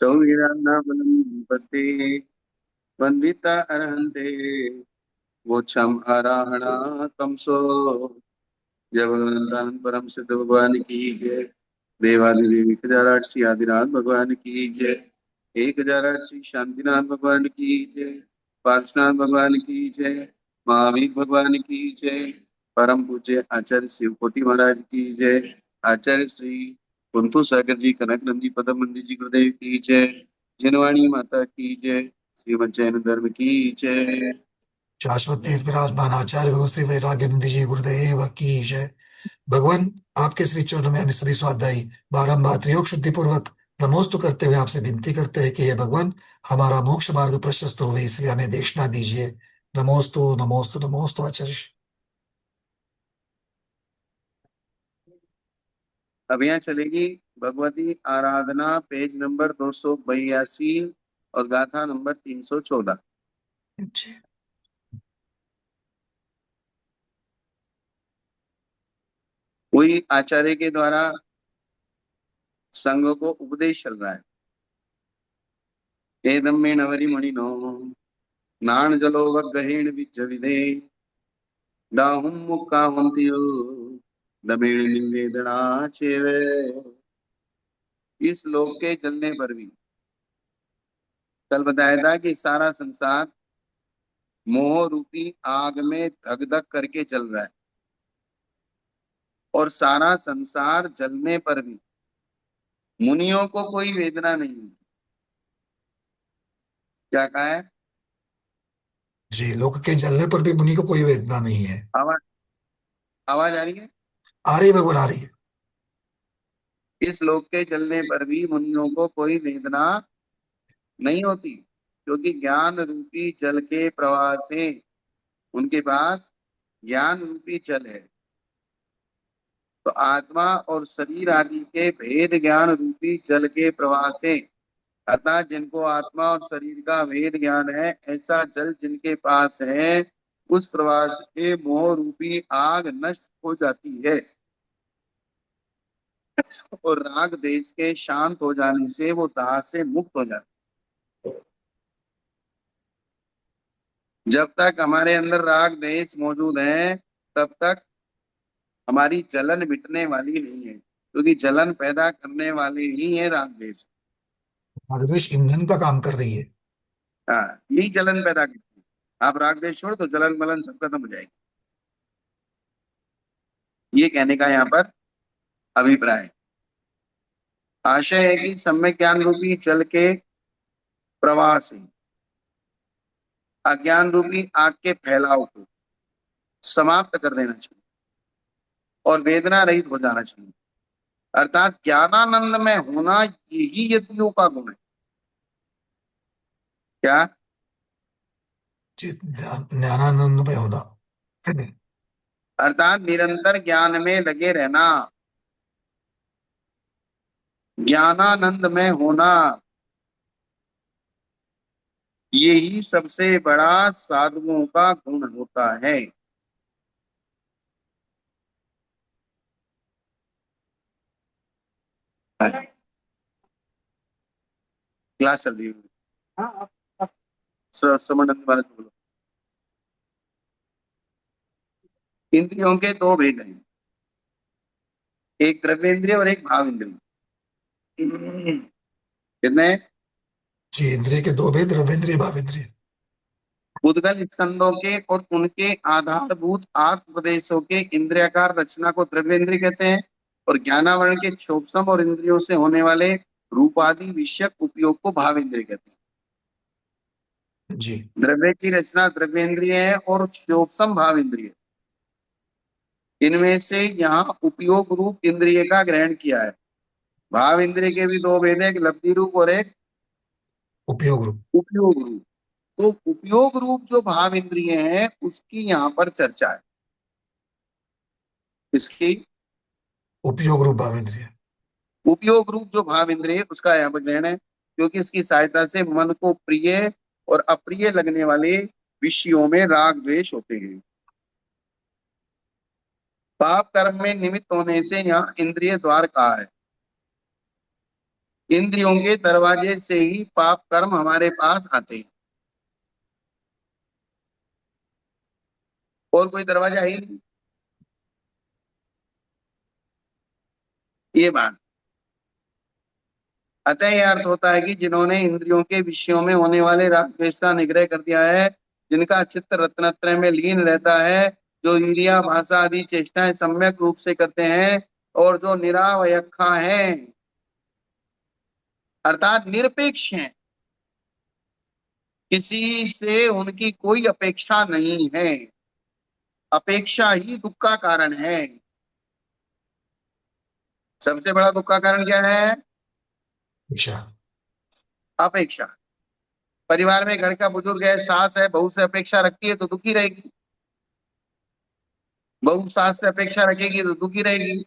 चौगिरान्नापते वन्दिता अर्हन्ते मोक्षम आराहणा तमसो। जय भगवंतान परम सिद्ध भगवान की जय। देवादिदेव 1008 आदिनाथ भगवान की जय। 1008 शांतिनाथ भगवान की जय। पार्शनाथ भगवान की जय। महावीर भगवान की जय। परम पूज्य आचार्य शिव कोटि महाराज की जय। आचार्य श्री कुंतु सागर जी कनक नंदी पदम मंदिर जी गुरुदेव की जय। जिनवाणी माता की जय। श्रीमद जैन धर्म की जय। शाश्वत देव विराजमान आचार्य भगवत श्री वैराग्यनंद जी गुरुदेव की जय। भगवान, आपके श्री चरणों में हम सभी स्वाध्यायी बारंबार त्रियोग शुद्धि पूर्वक नमोस्तु करते हुए आपसे विनती करते हैं कि हे भगवान, हमारा मोक्ष मार्ग प्रशस्त हो, इसलिए हमें देशना दीजिए। नमोस्तु नमोस्तु नमोस्तु आचार्य। अब यहाँ चलेगी भगवती आराधना पेज नंबर 282 और गाथा नंबर 314। जी। वही आचार्य के द्वारा संघ को उपदेश चल रहा है। एदम में नवरी मणिनो नाण जलो वगहेण विज विदे डाहुम मुक्का हंतियो दमेण निवेदना चेवे। इस लोक के चलने पर भी कल बताया था कि सारा संसार मोह रूपी आग में धक धक करके चल रहा है और सारा संसार जलने पर भी मुनियों को कोई वेदना नहीं है। क्या कहा है? जी, लोक के जलने पर भी मुनि को कोई वेदना नहीं है। आवाज आवाज आ रही है? आ रही है भगवान, आ रही है। इस लोक के जलने पर भी मुनियों को कोई वेदना नहीं होती, क्योंकि ज्ञान रूपी जल के प्रवाह से उनके पास ज्ञान रूपी जल है। तो आत्मा और शरीर आदि के भेद ज्ञान रूपी जल के प्रवाह से, अर्थात जिनको आत्मा और शरीर का भेद ज्ञान है, ऐसा जल जिनके पास है, उस प्रवाह से मोह रूपी आग नष्ट हो जाती है और राग देश के शांत हो जाने से वो दाह से मुक्त हो जाते। जब तक हमारे अंदर राग देश मौजूद है, तब तक हमारी जलन मिटने वाली नहीं है, क्योंकि जलन पैदा करने वाले ही है राग देश। महादेश ईंधन का काम कर रही है। हाँ, यही जलन पैदा करती है। आप राग देश छोड़ तो जलन मलन सब खत्म हो जाएगी। ये कहने का यहाँ पर अभिप्राय है। आशय है कि सम्यक ज्ञान रूपी जल के प्रवाह से अज्ञान रूपी आग के फैलाव को समाप्त कर देना चाहिए और वेदना रहित हो जाना चाहिए। अर्थात ज्ञानानंद में होना, यही यतियों का गुण है। क्या? जी, ज्ञानानंद में होना। अर्थात निरंतर ज्ञान में लगे रहना, ज्ञानानंद में होना, यही सबसे बड़ा साधुओं का गुण होता है। क्लास चल रही है। समझ वाले बोलो। इंद्रियों के दो भेद हैं, एक द्रव्येंद्रिय और एक भाव इंद्रिय। कितने? जी, इंद्रिय के दो भेद, रवेंद्रिय भावेंद्रिय। उद्गल स्कंदों के और उनके आधारभूत आत्म प्रदेशों के इंद्रियाकार रचना को द्रव्येंद्रिय कहते हैं, और ज्ञानावरण के क्षोभसम और इंद्रियों से होने वाले रूपादि विषयक उपयोग को भाव इंद्रिय कहते हैं। जी। द्रव्य की रचना द्रव्येंद्रिय है और क्षोभसम भाव इंद्रिय। इनमें से यहाँ उपयोग रूप इंद्रिय का ग्रहण किया है। भाव इंद्रिय के भी दो भेद हैं, एक लब्धि रूप और एक उपयोग रूप। उपयोग रूप। तो उपयोग रूप जो भाव इंद्रिय है, उसकी यहाँ पर चर्चा है। इसकी उपयोग रूप भावेंद्रिय। उपयोग रूप जो भाव इंद्रिय है, उसका यहाँ पर ग्रहण है, क्योंकि इसकी सहायता से मन को प्रिय और अप्रिय लगने वाले विषयों में राग द्वेष होते हैं। पाप कर्म में निमित्त होने से यहाँ इंद्रिय द्वार कहा है। इंद्रियों के दरवाजे से ही पाप कर्म हमारे पास आते हैं, और कोई दरवाजा ही नहीं। ये बात, अतः यह अर्थ होता है कि जिन्होंने इंद्रियों के विषयों में होने वाले राग द्वेष का निग्रह कर दिया है, जिनका चित्त रत्नत्रय में लीन रहता है, जो इंद्रिया भाषा आदि चेष्टाएं सम्यक रूप से करते हैं, और जो निरावयखा है, अर्थात निरपेक्ष हैं, किसी से उनकी कोई अपेक्षा नहीं है। अपेक्षा ही दुख का कारण है। सबसे बड़ा दुख का कारण क्या है? अच्छा। अपेक्षा। परिवार में घर का बुजुर्ग है, सास है, बहू से अपेक्षा रखती है तो दुखी रहेगी। बहू सास से अपेक्षा रखेगी तो दुखी रहेगी।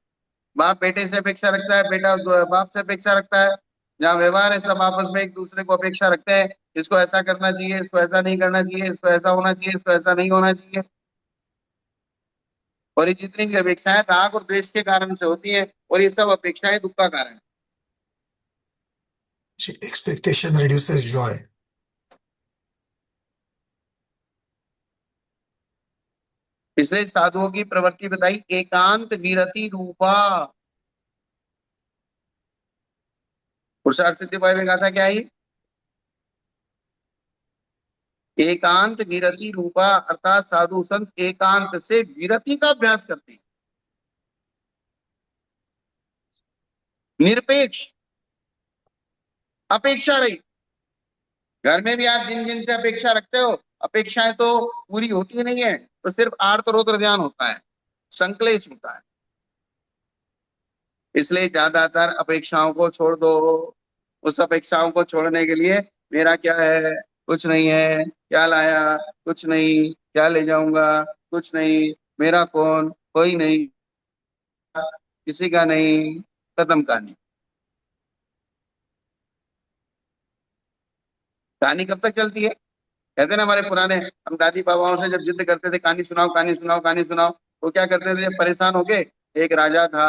बाप बेटे से अपेक्षा रखता है, बेटा बाप से अपेक्षा रखता है। जहाँ व्यवहार है, सब आपस में एक दूसरे को अपेक्षा रखते हैं। इसको ऐसा करना चाहिए, इसको ऐसा नहीं करना चाहिए, इसको ऐसा होना चाहिए, इसको ऐसा नहीं होना चाहिए। और ये जितनी भी अपेक्षाएं राग और द्वेष के कारण से होती है, और ये सब अपेक्षाएं दुख का कारण है। Expectation reduces Joy. इसलिए साधुओं की प्रवृत्ति बताई एकांत विरति रूपा। पुरुषार्थ सिद्धि में कहा था क्या है? एकांत विरति रूपा, अर्थात साधु संत एकांत से विरति का अभ्यास करते हैं। निरपेक्ष, अपेक्षा रही। घर में भी आप जिन जिन से अपेक्षा रखते हो, अपेक्षाएं तो पूरी होती नहीं है, तो सिर्फ आर्त रोद्र ध्यान होता है, संक्लेश होता है। इसलिए ज्यादातर अपेक्षाओं को छोड़ दो। उस अपेक्षाओं को छोड़ने के लिए मेरा क्या है? कुछ नहीं है। क्या लाया? कुछ नहीं। क्या ले जाऊंगा? कुछ नहीं। मेरा कौन? कोई नहीं। किसी का नहीं। खत्म कहानी। कहानी कब तक चलती है? कहते ना हमारे पुराने, हम दादी बाबाओं से जब जिद करते थे कहानी सुनाओ, कहानी सुनाओ, कहानी सुनाओ, तो क्या करते थे जब परेशान हो गए? एक राजा था,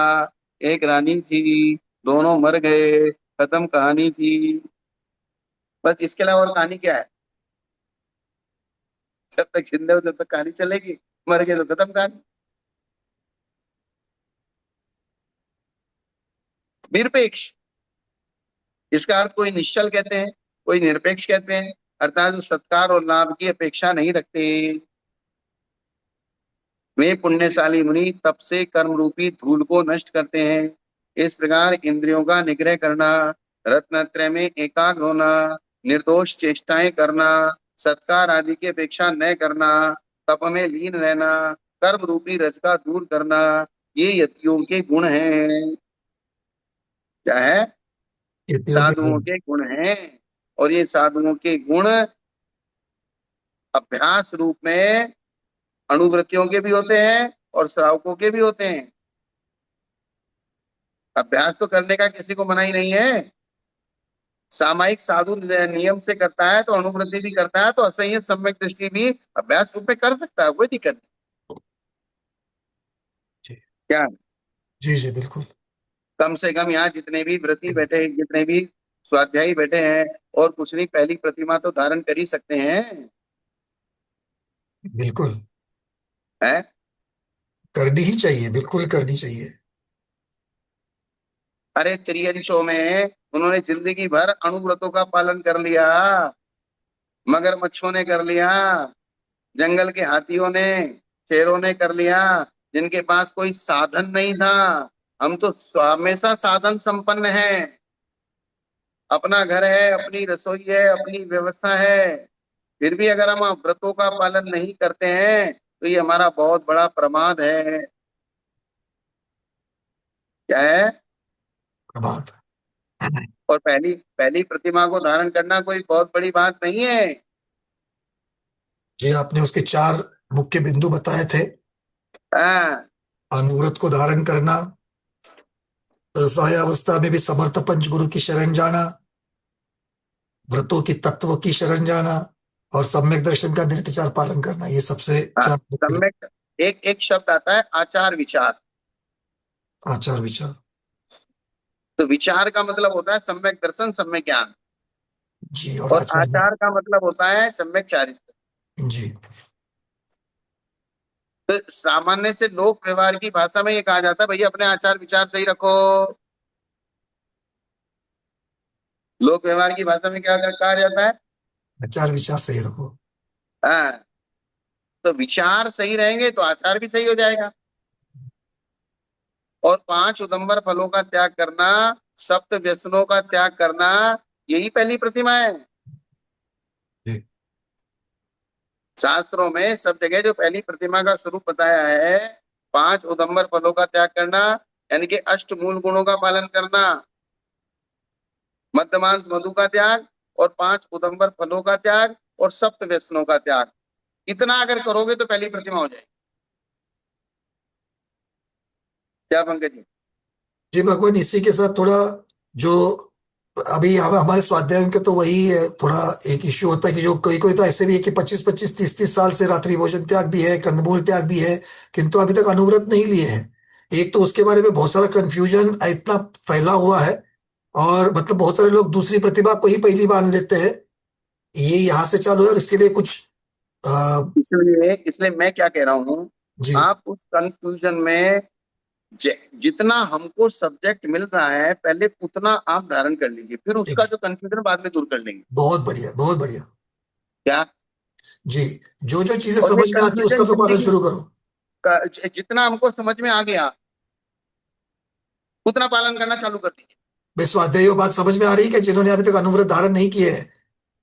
एक रानी थी, दोनों मर गए, खत्म कहानी थी। बस, इसके अलावा और कहानी क्या है? जब तक जिंदे हो तब तक कहानी चलेगी, मर गए तो खत्म कहानी। निरपेक्ष, इसका अर्थ कोई निश्चल कहते हैं, कोई निरपेक्ष कहते हैं, अर्थात जो सत्कार और लाभ की अपेक्षा नहीं रखते। वे पुण्यशाली मुनि तप से कर्म रूपी धूल को नष्ट करते हैं। इस प्रकार इंद्रियों का निग्रह करना, रत्नत्रय में एकाग्र होना, निर्दोष चेष्टाएं करना, सत्कार आदि की अपेक्षा न करना, तप में लीन रहना, कर्म रूपी रज का दूर करना, ये यतियों के गुण हैं। क्या है? यतियों के साधुओं गुण। के गुण हैं। और ये साधुओं के गुण अभ्यास रूप में अनुवृत्तियों के भी होते हैं और श्रावकों के भी होते हैं। अभ्यास तो करने का किसी को मनाही नहीं है। सामायिक साधु नियम से करता है तो अनुवृत्ति भी करता है, तो असंयत सम्यक दृष्टि भी अभ्यास रूप में कर सकता है, कोई दिक्कत नहीं। जी। क्या? जी जी बिल्कुल। कम से कम यहाँ जितने भी व्रती बैठे हैं, जितने भी स्वाध्यायी बैठे हैं, और कुछ नहीं, पहली प्रतिमा तो धारण कर ही सकते हैं। बिल्कुल है? करनी ही चाहिए, बिल्कुल करनी चाहिए। अरे त्रियंशों में उन्होंने जिंदगी भर अनुव्रतों का पालन कर लिया। मगरमच्छों ने कर लिया, जंगल के हाथियों ने, शेरों ने कर लिया, जिनके पास कोई साधन नहीं था। हम तो हमेशा साधन संपन्न हैं। अपना घर है, अपनी रसोई है, अपनी व्यवस्था है, फिर भी अगर हम व्रतों का पालन नहीं करते हैं तो ये हमारा बहुत बड़ा प्रमाद है। क्या है? बात। और पहली पहली प्रतिमा को धारण करना कोई बहुत बड़ी बात नहीं है। जी, आपने उसके चार मुख्य बिंदु बताए थे। हाँ। अनुव्रत को धारण करना, सायावस्था में भी समर्थ पंच गुरु की शरण जाना, व्रतों की तत्व की शरण जाना, और सम्यक दर्शन का नित्यचार पालन करना, ये सबसे हाँ, चार मुख्य सम्यक। एक एक शब्द आता है, आचार विचार। आचार विचार। तो विचार का मतलब होता है सम्यक दर्शन, सम्यक ज्ञान। जी। और और आचार्य। आचार का मतलब होता है सम्यक चारित्र। जी। तो सामान्य से लोक व्यवहार की भाषा में ये कहा जाता है भैया अपने आचार विचार सही रखो। लोक व्यवहार की भाषा में क्या कहा जाता है? आचार विचार सही रखो। हाँ। तो विचार सही रहेंगे तो आचार भी सही हो जाएगा। और पांच उदंबर फलों का त्याग करना, सप्त व्यसनों का त्याग करना, यही पहली प्रतिमा है। जी। शास्त्रों में सब जगह जो पहली प्रतिमा का स्वरूप बताया है, पांच उदंबर फलों का त्याग करना, यानी कि अष्ट मूल गुणों का पालन करना, मद्य मांस मधु का त्याग, और पांच उदंबर फलों का त्याग, और सप्त व्यसनों का त्याग। इतना अगर करोगे तो पहली प्रतिमा हो जाएगी। क्या पंकज जी? जी भगवान, इसी के साथ थोड़ा जो अभी हम हमारे स्वाध्याय के तो वही है, थोड़ा एक इश्यू होता है कि जो कोई कोई तो ऐसे भी है कि 25-25 30-30 साल से रात्रि भोजन त्याग भी है, कंदमूल त्याग भी है, किंतु अभी तक अनुव्रत नहीं लिए हैं। एक तो उसके बारे में बहुत सारा कंफ्यूजन इतना फैला हुआ है। और मतलब बहुत सारे लोग दूसरी प्रतिभा को ही पहली मान लेते हैं। ये यहाँ से चालू है और इसके लिए कुछ आ, इसलिए इसलिए मैं क्या कह रहा हूँ, जी। आप उस कंफ्यूजन में जितना हमको सब्जेक्ट मिल रहा है पहले उतना आप धारण कर लीजिए, फिर उसका एक, जो कंफ्यूजन बाद में दूर कर लेंगे। बहुत बढ़िया, बहुत बढ़िया। क्या? जी। जो जो चीजें और ये समझ में आती है उसका कंफ्यूजन तो पालन जिंदगी शुरू करो। जितना हमको समझ में आ गया उतना पालन करना चालू कर दीजिए। भाई स्वाध्याय बात समझ में आ रही है कि जिन्होंने अभी तक अनुव्रत धारण नहीं किए हैं।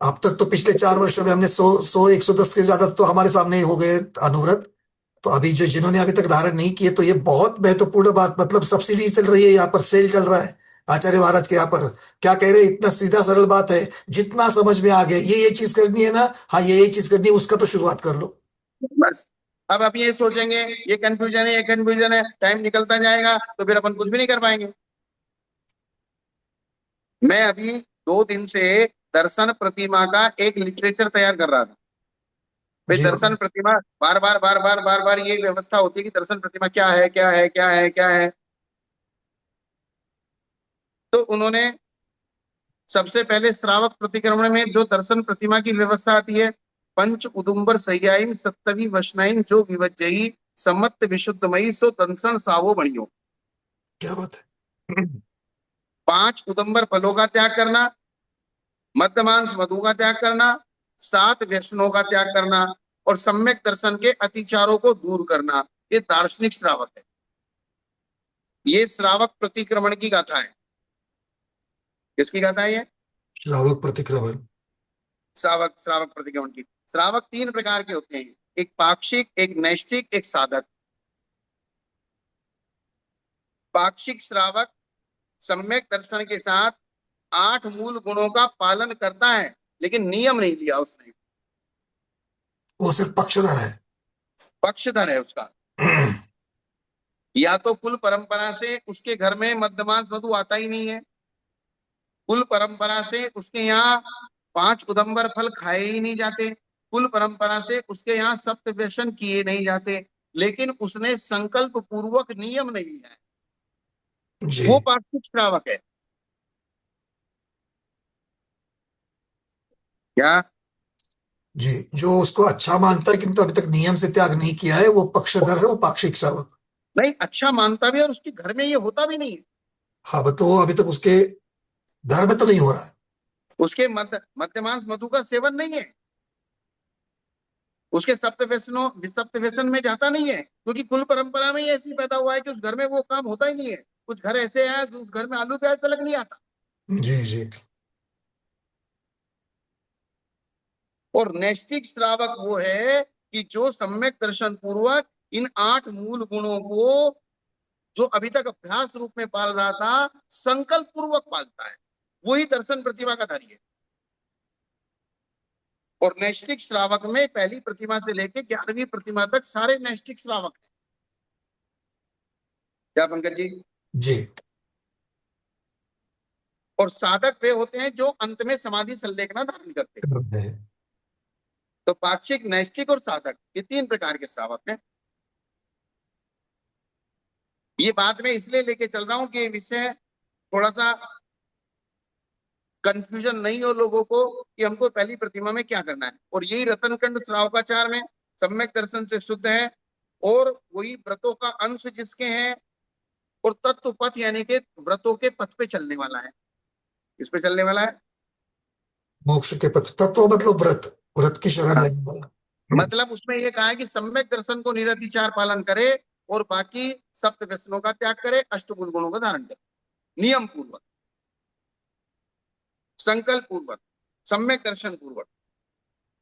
अब तक तो पिछले 4 वर्षों में हमने 100 110 के ज्यादा तो हमारे सामने ही हो गए अनुव्रत। तो अभी जो जिन्होंने अभी तक धारण नहीं किए, तो ये बहुत महत्वपूर्ण बात, मतलब सब्सिडी चल रही है यहाँ पर, सेल चल रहा है आचार्य महाराज के यहाँ पर। क्या कह रहे हैं, इतना सीधा सरल बात है। जितना समझ में आ गया ये चीज करनी है ना, हाँ ये चीज करनी है, उसका तो शुरुआत कर लो। बस। अब आप ये सोचेंगे ये कंफ्यूजन है, ये कंफ्यूजन है, टाइम निकलता जाएगा तो फिर अपन कुछ भी नहीं कर पाएंगे। मैं अभी 2 दिन से दर्शन प्रतिमा का एक लिटरेचर तैयार कर रहा था। भाई जी दर्शन भगवान। प्रतिमा, बार बार बार बार बार बार ये व्यवस्था होती है कि दर्शन प्रतिमा क्या है, क्या है, क्या है, क्या है। तो उन्होंने सबसे पहले श्रावक प्रतिक्रमण में जो दर्शन प्रतिमा की व्यवस्था आती है, पंच उदुम्बर सह्यायिन सत्तवी वैष्णयिन जो विवज्जयी सम्मत विशुद्धमयी सो दंसन सावो बणियो। क्या बात है। पांच उदंबर फलों का त्याग करना, मद्य मांस मधु का त्याग करना, सात व्यसनों का त्याग करना, और सम्यक दर्शन के अतिचारों को दूर करना, ये दार्शनिक श्रावक है। ये श्रावक प्रतिक्रमण की गाथा है। किसकी गाथा है ये? श्रावक प्रतिक्रमण। श्रावक श्रावक प्रतिक्रमण की। श्रावक 3 प्रकार के होते हैं, एक पाक्षिक, एक नैष्ठिक, एक साधक। पाक्षिक श्रावक सम्यक दर्शन के साथ 8 मूल गुणों का पालन करता है, लेकिन नियम नहीं लिया उसने। वो सिर्फ पक्षधर है। पक्षधर है उसका। या तो कुल परंपरा से उसके घर में मद्यमांस मधु आता ही नहीं है, कुल परंपरा से उसके यहाँ पांच उदंबर फल खाए ही नहीं जाते, कुल परंपरा से उसके यहाँ सप्त व्यसन किए नहीं जाते, लेकिन उसने संकल्प पूर्वक नियम नहीं लिया है। जी। वो पाक्षिक श्रावक है। क्या? जी। जो उसको अच्छा मानता है किंतु अभी तक नियम से त्याग नहीं किया है, वो पक्षधर है, वो पाक्षिक श्रावक। नहीं, अच्छा मानता भी है और उसके घर में ये होता भी नहीं है। हाँ, तो वो अभी तक उसके घर में तो नहीं हो रहा है। उसके मद्यमांस मधु का सेवन नहीं है, उसके सप्त व्यसन में जाता नहीं है, क्योंकि कुल परंपरा में ही ऐसी पैदा हुआ है कि उस घर में वो काम होता ही नहीं है। कुछ घर ऐसे हैं उस घर में आलू प्याज तलक नहीं आता। जी। जी। और नैष्ठिक श्रावक वो है कि जो सम्यक दर्शन पूर्वक इन 8 मूल गुणों को, जो अभी तक अभ्यास रूप में पाल रहा था, संकल्प पूर्वक पालता है, वही दर्शन प्रतिभा का धारी है। और नैष्ठिक श्रावक में पहली प्रतिमा से लेकर 11वीं प्रतिमा तक सारे नैष्ठिक श्रावक हैं। क्या पंकज जी? जी। और साधक वे होते हैं जो अंत में समाधि संलेखना धारण करते हैं। है। तो पाक्षिक, नैष्ठिक और साधक, ये 3 प्रकार के श्रावक हैं। ये बात में इसलिए लेके चल रहा हूं कि ये विषय थोड़ा सा कंफ्यूजन नहीं हो लोगों को कि हमको पहली प्रतिमा में क्या करना है। और यही रतनखंड श्रावकाचार में सम्यक दर्शन से शुद्ध है, और वही व्रतों का अंश जिसके हैं, और तत्व पथ यानी कि व्रतों के पथ पे चलने वाला है। किस पे चलने वाला है? मोक्ष के पथ तत्व मतलब व्रत, व्रत की शरण हाँ, लेने वाला। मतलब उसमें यह कहा है कि सम्यक दर्शन को निरतिचार पालन करे, और बाकी सप्त व्यसनों का त्याग करे, अष्टभुज गुणों का धारण करे, नियम पूर्वक, संकल्प पूर्वक, सम्यक दर्शन पूर्वक।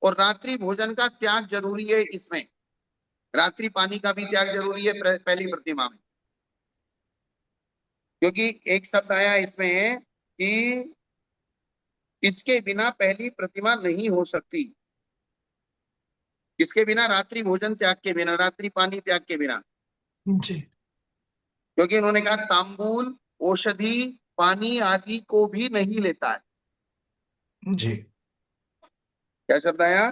और रात्रि भोजन का त्याग जरूरी है इसमें, रात्रि पानी का भी त्याग जरूरी है पहली प्रतिमा में। क्योंकि एक शब्द आया इसमें कि इसके बिना पहली प्रतिमा नहीं हो सकती। किसके बिना? रात्रि भोजन त्याग के बिना, रात्रि पानी त्याग के बिना। जी। क्योंकि उन्होंने कहा तांबूल, औषधि, पानी आदि को भी नहीं लेता है। जी। क्या शब्द आया?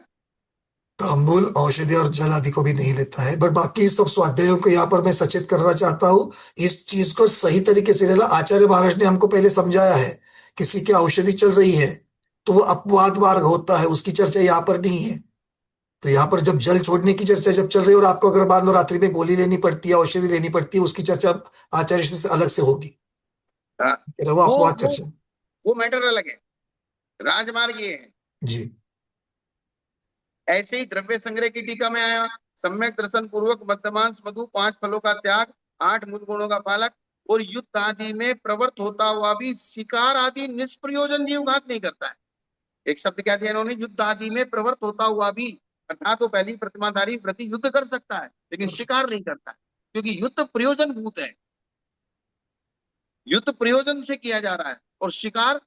तांबुल, औषधि और जल आदि को भी नहीं लेता है, बट बाकी सब स्वाध्यायों को यहाँ पर मैं सचेत करना चाहता हूँ। इस चीज को सही तरीके से लेना, आचार्य महाराज ने हमको पहले समझाया है। किसी की औषधि चल रही है तो वो अपवाद मार्ग होता है, उसकी चर्चा यहाँ पर नहीं है। तो यहाँ पर जब जल छोड़ने की चर्चा जब चल रही है, और आपको अगर मान लो रात्रि में गोली लेनी पड़ती है, औषधि लेनी पड़ती है, उसकी चर्चा आचार्य से अलग से होगी। हाँ, वो वो अपवाद वो चर्चा। वो मैटर अलग है। राजमार्ग ये है। जी। ऐसे ही द्रव्य संग्रह की टीका में आया, सम्यक दर्शन पूर्वक मध्यमांश मधु, 5 फलों का त्याग, 8 मूल गुणों का पालक, और युद्ध आदि में प्रवृत्त होता हुआ भी शिकार आदि निष्प्रयोजन जीवघात नहीं करता है। एक शब्द क्या दिया इन्होंने? युद्ध आदि में प्रवृत्त होता हुआ भी, अर्थात वो पहली प्रतिमाधारी व्रती युद्ध कर सकता है लेकिन शिकार नहीं करता है, क्योंकि युद्ध प्रयोजन भूत है। युद्ध प्रयोजन से किया जा रहा है, और शिकार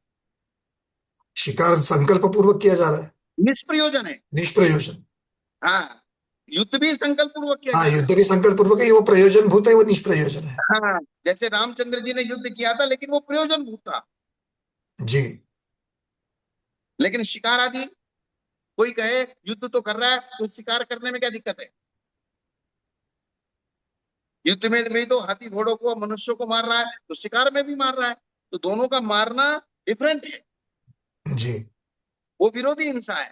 शिकार संकल्प पूर्वक किया जा रहा है, निष्प्रयोजन है। निष्प्रयोजन। हाँ, युद्ध भी संकल्प पूर्वक किया हाँ, जा रहा है। युद्ध भी संकल्प पूर्वक है, वो प्रयोजन भूत है, वो निष्प्रयोजन है। हाँ, जैसे रामचंद्र जी ने युद्ध किया था लेकिन वो प्रयोजन भूत था। जी। लेकिन शिकार आदि, कोई कहे युद्ध तो कर रहा है तो शिकार करने में क्या दिक्कत है? युद्ध में भी तो हाथी घोड़ों को, मनुष्यों को मार रहा है, तो शिकार में भी मार रहा है। तो दोनों का मारना डिफरेंट है। जी। वो विरोधी हिंसा है,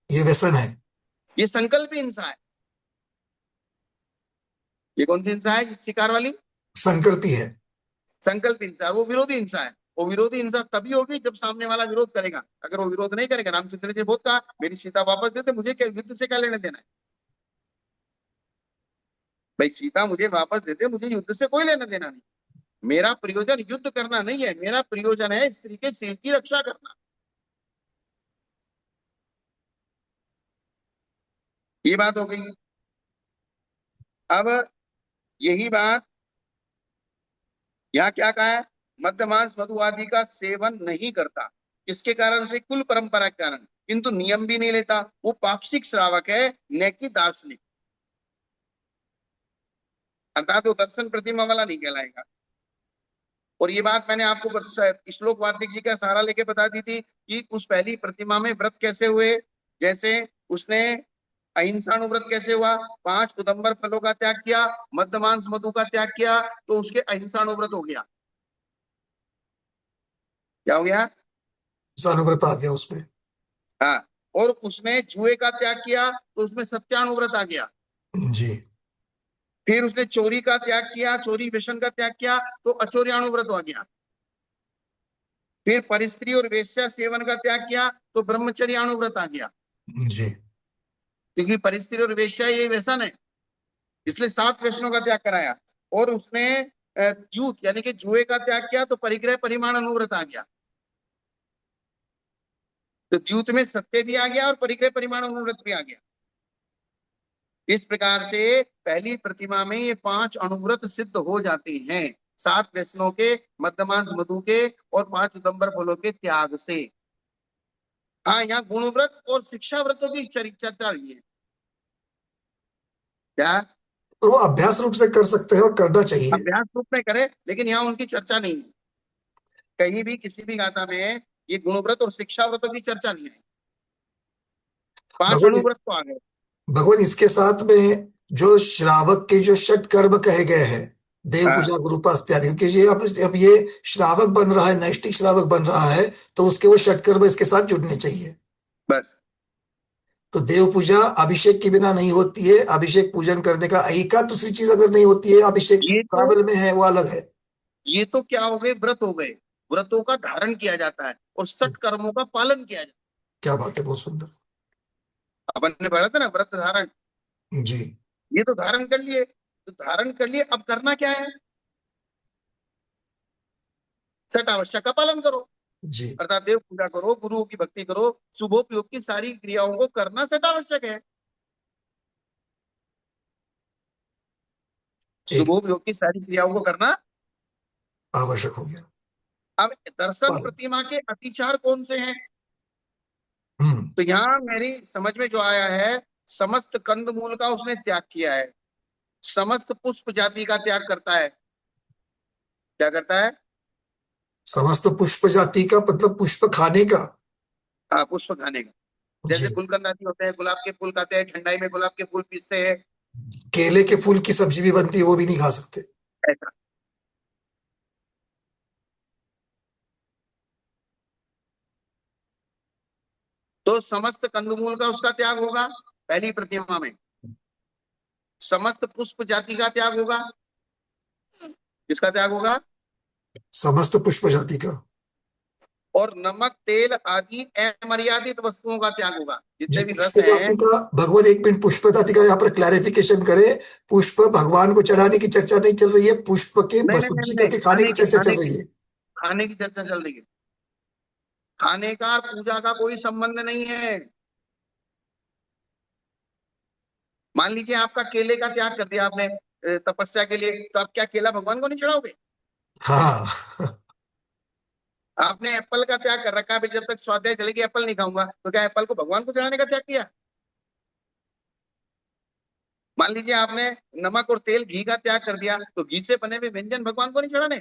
ये व्यसन है। ये संकल्प हिंसा है। ये कौन सी हिंसा है? शिकार वाली संकल्प ही है। संकल्प हिंसा, वो विरोधी हिंसा है। वो विरोधी हिंसा तभी होगी जब सामने वाला विरोध करेगा। अगर वो विरोध नहीं करेगा, रामचंद्र जी बहुत कहा मेरी सीता वापस देते, मुझे क्या युद्ध से क्या लेने देना है? भाई सीता मुझे वापस देते, मुझे युद्ध से कोई लेना देना नहीं। मेरा प्रयोजन युद्ध करना नहीं है, मेरा प्रयोजन है स्त्री के सिर की रक्षा करना। ये बात हो गई। अब यही बात यहाँ क्या कहा है? मद्य मांस मधु आदि का सेवन नहीं करता, इसके कारण से कुल परंपरा के कारण, किंतु नियम भी नहीं लेता। वो पाक्षिक श्रावक है, न कि दार्शनिक। अर्थात वो दर्शन प्रतिमा वाला नहीं कहलाएगा। और ये बात मैंने आपको श्लोक वार्तिक जी का सहारा लेके बता दी थी कि उस पहली प्रतिमा में व्रत कैसे हुए। जैसे उसने अहिंसानुव्रत कैसे हुआ? 5 उदंबर फलों का त्याग किया, मद्यमांस मधु का त्याग किया, तो उसके अहिंसानुव्रत हो गया। क्या हो गया? सानुव्रत आ गया उसमें। हाँ। और उसने जुए का त्याग किया तो उसमें सत्यानुव्रत आ गया। जी। फिर उसने चोरी का त्याग किया, चोरी व्यसन का त्याग किया, तो अचोर्यानुव्रत आ गया। फिर परिस्त्री और वेश्या सेवन का त्याग किया तो ब्रह्मचर्यानुव्रत आ गया। जी। क्योंकि परिस्त्री और वेश्या ये व्यसन है, इसलिए 7 व्यसनों का त्याग कराया। और उसने यूथ यानी कि जुए का त्याग किया तो परिग्रह परिमाण अनुव्रत आ गया। तो द्यूत में सत्य भी आ गया और परिग्रह परिमाण अनुव्रत भी आ गया। इस प्रकार से पहली प्रतिमा में ये 5 अनुव्रत सिद्ध हो जाते हैं, 7 व्यसनों के, मध्यमांश मधु के, और 5 उदंबर फलों के त्याग से। हाँ, यहाँ गुणव्रत और शिक्षा व्रतों की चर्चा रही है। क्या? और वो अभ्यास रूप से कर सकते हैं और करना चाहिए। अभ्यास रूप में करे, लेकिन यहाँ उनकी चर्चा नहीं है। कहीं भी किसी भी गाथा में ये गुणव्रत और शिक्षा व्रतों की चर्चा नहीं है। 5 भगवान अनुव्रत तो आ गए। भगवान इसके साथ में जो श्रावक के जो षट कर्म कहे गए हैं, देव हाँ, पूजा गुरु इत्यादि, क्योंकि ये अब ये श्रावक बन रहा है, नैष्ठिक श्रावक बन रहा है, तो उसके वो षटकर्म इसके साथ जुड़ने चाहिए। बस। तो देव पूजा अभिषेक के बिना नहीं होती है, अभिषेक पूजन करने का एक आध दूसरी चीज अगर नहीं होती है, अभिषेक ये तो ट्रैवल में है, वो अलग है। ये तो क्या हो गए, व्रत हो गए। व्रतों का धारण किया जाता है और सठ कर्मों का पालन किया जाता क्या बात है, बहुत सुंदर। है। अपन ने पढ़ा था ना, व्रत धारण। जी। ये तो धारण कर लिए, तो धारण कर लिए, अब करना क्या है? छठ आवश्यक का पालन करो। जी। अर्थात देव पूजा करो, गुरुओं की भक्ति करो, शुभोपयोग की सारी क्रियाओं को करना छठ आवश्यक है। एक शुभोपयोग की सारी क्रियाओं को करना। आवश्यक हो गया। अब दर्शन पालन। प्रतिमा के अतिचार कौन से हैं? हम्म। तो यहाँ मेरी समझ में जो आया है, समस्त कंदमूल का उसने त्याग किया है, समस्त पुष्प जाति का त्याग करता है। क्या करता है? समस्त पुष्प जाति का मतलब पुष्प खाने का। हाँ, पुष्प खाने का। जैसे जी। गुलकंद आदि होते हैं, गुलाब के फूल खाते हैं, ठंडाई में गुलाब के फूल पीसते हैं। केले के फूल की सब्जी भी बनती है, वो भी नहीं खा सकते। ऐसा। तो समस्त कंदमूल का उसका त्याग होगा पहली प्रतिमा में। समस्त पुष्प जाति का त्याग होगा। किसका त्याग होगा? समस्त पुष्प जाति का। और नमक तेल आदि अमर्यादित वस्तुओं का त्याग होगा, जी, जितने भी पुष्प रस हैं। जाति का भगवान, एक मिनट, पुष्प जाति का यहाँ पर क्लैरिफिकेशन करें। पुष्प भगवान को चढ़ाने की चर्चा नहीं चल रही है, पुष्प के नहीं नहीं नहीं सब्जी नहीं, करके खाने की चर्चा चल रही है। खाने की चर्चा चल रही है। खाने का और पूजा का कोई संबंध नहीं है। मान लीजिए आपका केले का त्याग कर दिया आपने तपस्या के लिए, तो आप क्या केला भगवान को नहीं चढ़ाओगे? हाँ। आपने एप्पल का त्याग कर रखा है, अभी जब तक स्वाध्याय चलेगी एप्पल नहीं खाऊंगा, तो क्या एप्पल को भगवान को चढ़ाने का त्याग किया? मान लीजिए आपने नमक और तेल घी का त्याग कर दिया, तो घी से बने हुए व्यंजन भगवान को नहीं चढ़ाने।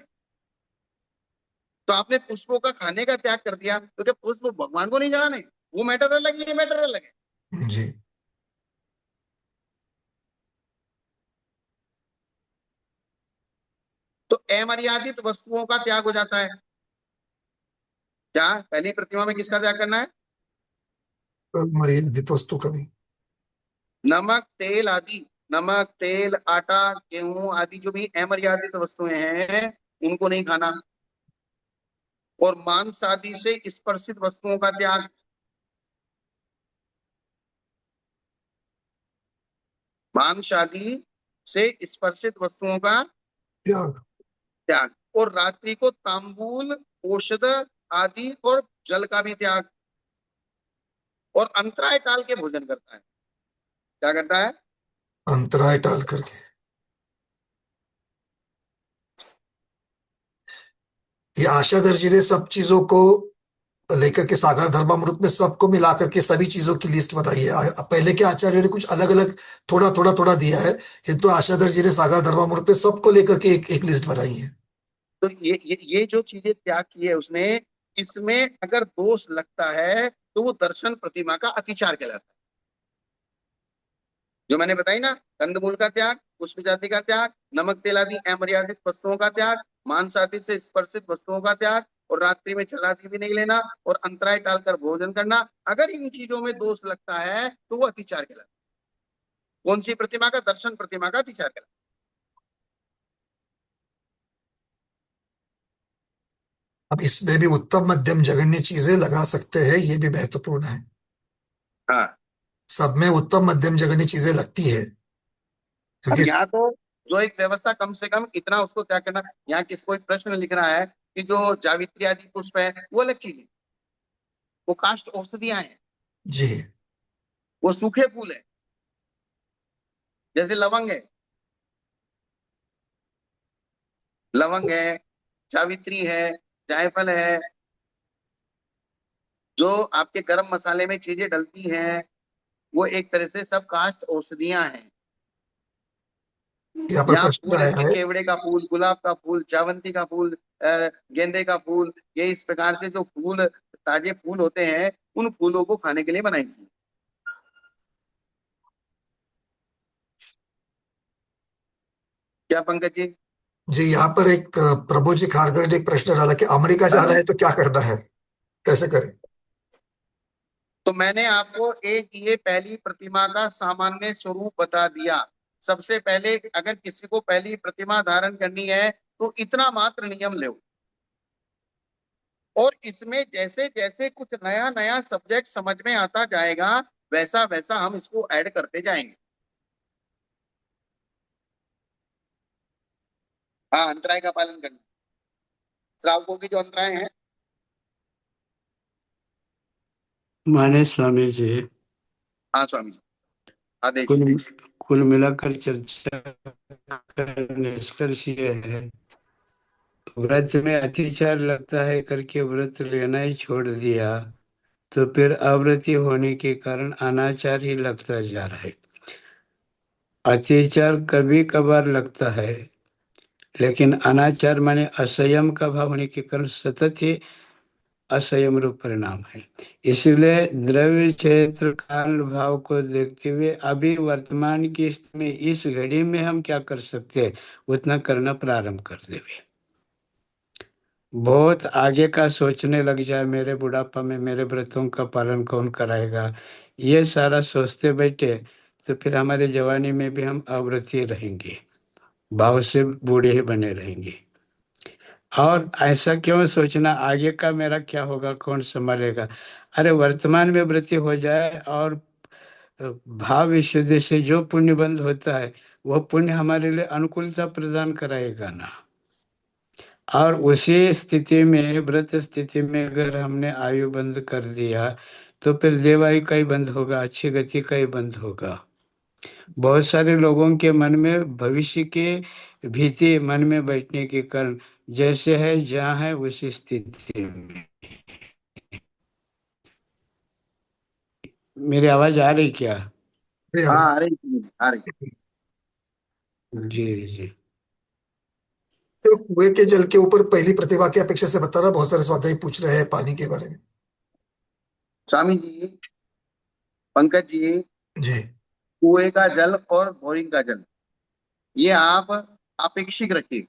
तो आपने पुष्पों का खाने का त्याग कर दिया, तो क्या पुष्प भगवान को नहीं चढ़ाने? वो मैटर अलग है, ये मैटर अलग है। जी। तो अमर्यादित वस्तुओं का त्याग हो जाता है। क्या पहली प्रतिमा में किसका त्याग करना है? मर्यादित वस्तु का भी। नमक तेल आदि। नमक तेल आटा गेहूं आदि जो भी अमर्यादित वस्तुएं हैं, उनको नहीं खाना। और मांस आदि से स्पर्शित वस्तुओं का त्याग। मांस आदि से स्पर्शित वस्तुओं का त्याग। त्याग। और रात्रि को तांबूल औषध आदि और जल का भी त्याग। और अंतराय टाल के भोजन करता है। क्या करता है? अंतराय टाल करके। ये आशाधर जी ने सब चीजों को लेकर के सागर धर्मामृत में सबको मिला करके सभी चीजों की लिस्ट बताई है। पहले के आचार्यों ने कुछ अलग अलग थोड़ा थोड़ा थोड़ा दिया है, किंतु आशाधर जी ने सागर धर्मामृत में सबको लेकर के एक एक लिस्ट बनाई है। तो ये जो चीजें त्याग की है उसने, इसमें अगर दोष लगता है तो वो दर्शन प्रतिमा का अतिचार कहलाता है। जो मैंने बताई ना, कंदमूल का त्याग, पुष्प जाति का त्याग, नमक तेल आदि अमर्यादित वस्तुओं का त्याग, मांस आदि से स्पर्शित वस्तुओं का त्याग, और रात्रि में जलादि भी नहीं लेना, और अंतराय टालकर भोजन करना। अगर इन चीजों में दोष लगता है तो वो अतिचार कहलाता है। कौन सी प्रतिमा का? दर्शन प्रतिमा का अतिचार कहलाता अब इसमें भी उत्तम मध्यम जघन्य चीजें लगा सकते हैं, ये भी महत्वपूर्ण है। है। हाँ। सब में उत्तम मध्यम जघन्य चीजें लगती है, अब क्योंकि यहाँ तो जो एक व्यवस्था, कम से कम इतना उसको त्याग करना। यहाँ किस कोई प्रश्न लिख रहा है कि जो जावित्री आदि पुष्प है वो अलग चीज है, वो काष्ठ औषधियां हैं, जी। वो सूखे फूल है। जैसे लवंग है, लवंग है, जावित्री है, जायफल है, जो आपके गरम मसाले में चीजें डलती हैं, वो एक तरह से सब काष्ठ औषधियां हैं। यहाँ पर यहाँ प्रश्न फूल आया ऐसे है। केवड़े का फूल, गुलाब का फूल, जावंती का फूल, गेंदे का फूल, ये इस प्रकार से जो फूल, ताजे फूल होते हैं, उन फूलों को खाने के लिए बनाएंगे। क्या पंकज जी? जी, यहाँ पर एक प्रभु जी खारकर ने एक प्रश्न डाला कि अमेरिका जाना हेलो। है तो क्या करना है, कैसे करें। तो मैंने आपको एक ये पहली प्रतिमा का सामान्य स्वरूप बता दिया। सबसे पहले अगर किसी को पहली प्रतिमा धारण करनी है तो इतना मात्र नियम लो, और इसमें जैसे जैसे कुछ नया नया सब्जेक्ट समझ में आता जाएगा वैसा वैसा हम इसको ऐड करते जाएंगे। हाँ, अंतराय का पालन करना, श्रावकों की जो अंतराय है। माने स्वामी जी, हाँ स्वामी जी, आदेश। कुल कुल मिलाकर चर्चा का निष्कर्ष ये है, व्रत में अतिचार लगता है करके व्रत लेना ही छोड़ दिया तो फिर आवृत्ति होने के कारण अनाचार ही लगता जा रहा है। अत्याचार कभी कभार लगता है, लेकिन अनाचार माने असंयम का भाव होने के कारण सतत ही असंयम रूप परिणाम है। इसलिए द्रव्य क्षेत्र काल भाव को देखते हुए अभी वर्तमान की स्थिति में इस घड़ी में हम क्या कर सकते हैं उतना करना प्रारंभ कर देवे। बहुत आगे का सोचने लग जाए, मेरे बुढ़ापा में मेरे व्रतों का पालन कौन कराएगा, ये सारा सोचते बैठे तो फिर हमारे जवानी में भी हम अव्रती रहेंगे, भाव से बूढ़े ही बने रहेंगे। और ऐसा क्यों सोचना आगे का मेरा क्या होगा, कौन संभालेगा। अरे वर्तमान में वृद्धि हो जाए और भाव विशुद्धि से जो पुण्य बंद होता है वह पुण्य हमारे लिए अनुकूलता प्रदान कराएगा ना। और उसी स्थिति में व्रत स्थिति में अगर हमने आयु बंद कर दिया तो फिर देवायु का ही बंद होगा, अच्छी गति का ही बंद होगा। बहुत सारे लोगों के मन में भविष्य के भीति मन में बैठने के कारण जैसे है जहाँ है उसी स्थिति में। मेरी आवाज आ रही क्या? अरे हाँ यार, आ रही, आ रही। जी जी। तो कुएं के जल के ऊपर पहली प्रतिभा की अपेक्षा से बताना, बहुत सारे स्वाध्यायी पूछ रहे हैं पानी के बारे में। स्वामी जी, पंकज जी, जी। कुएं का जल और बोरिंग का जल ये आप अपेक्षिक रखिए।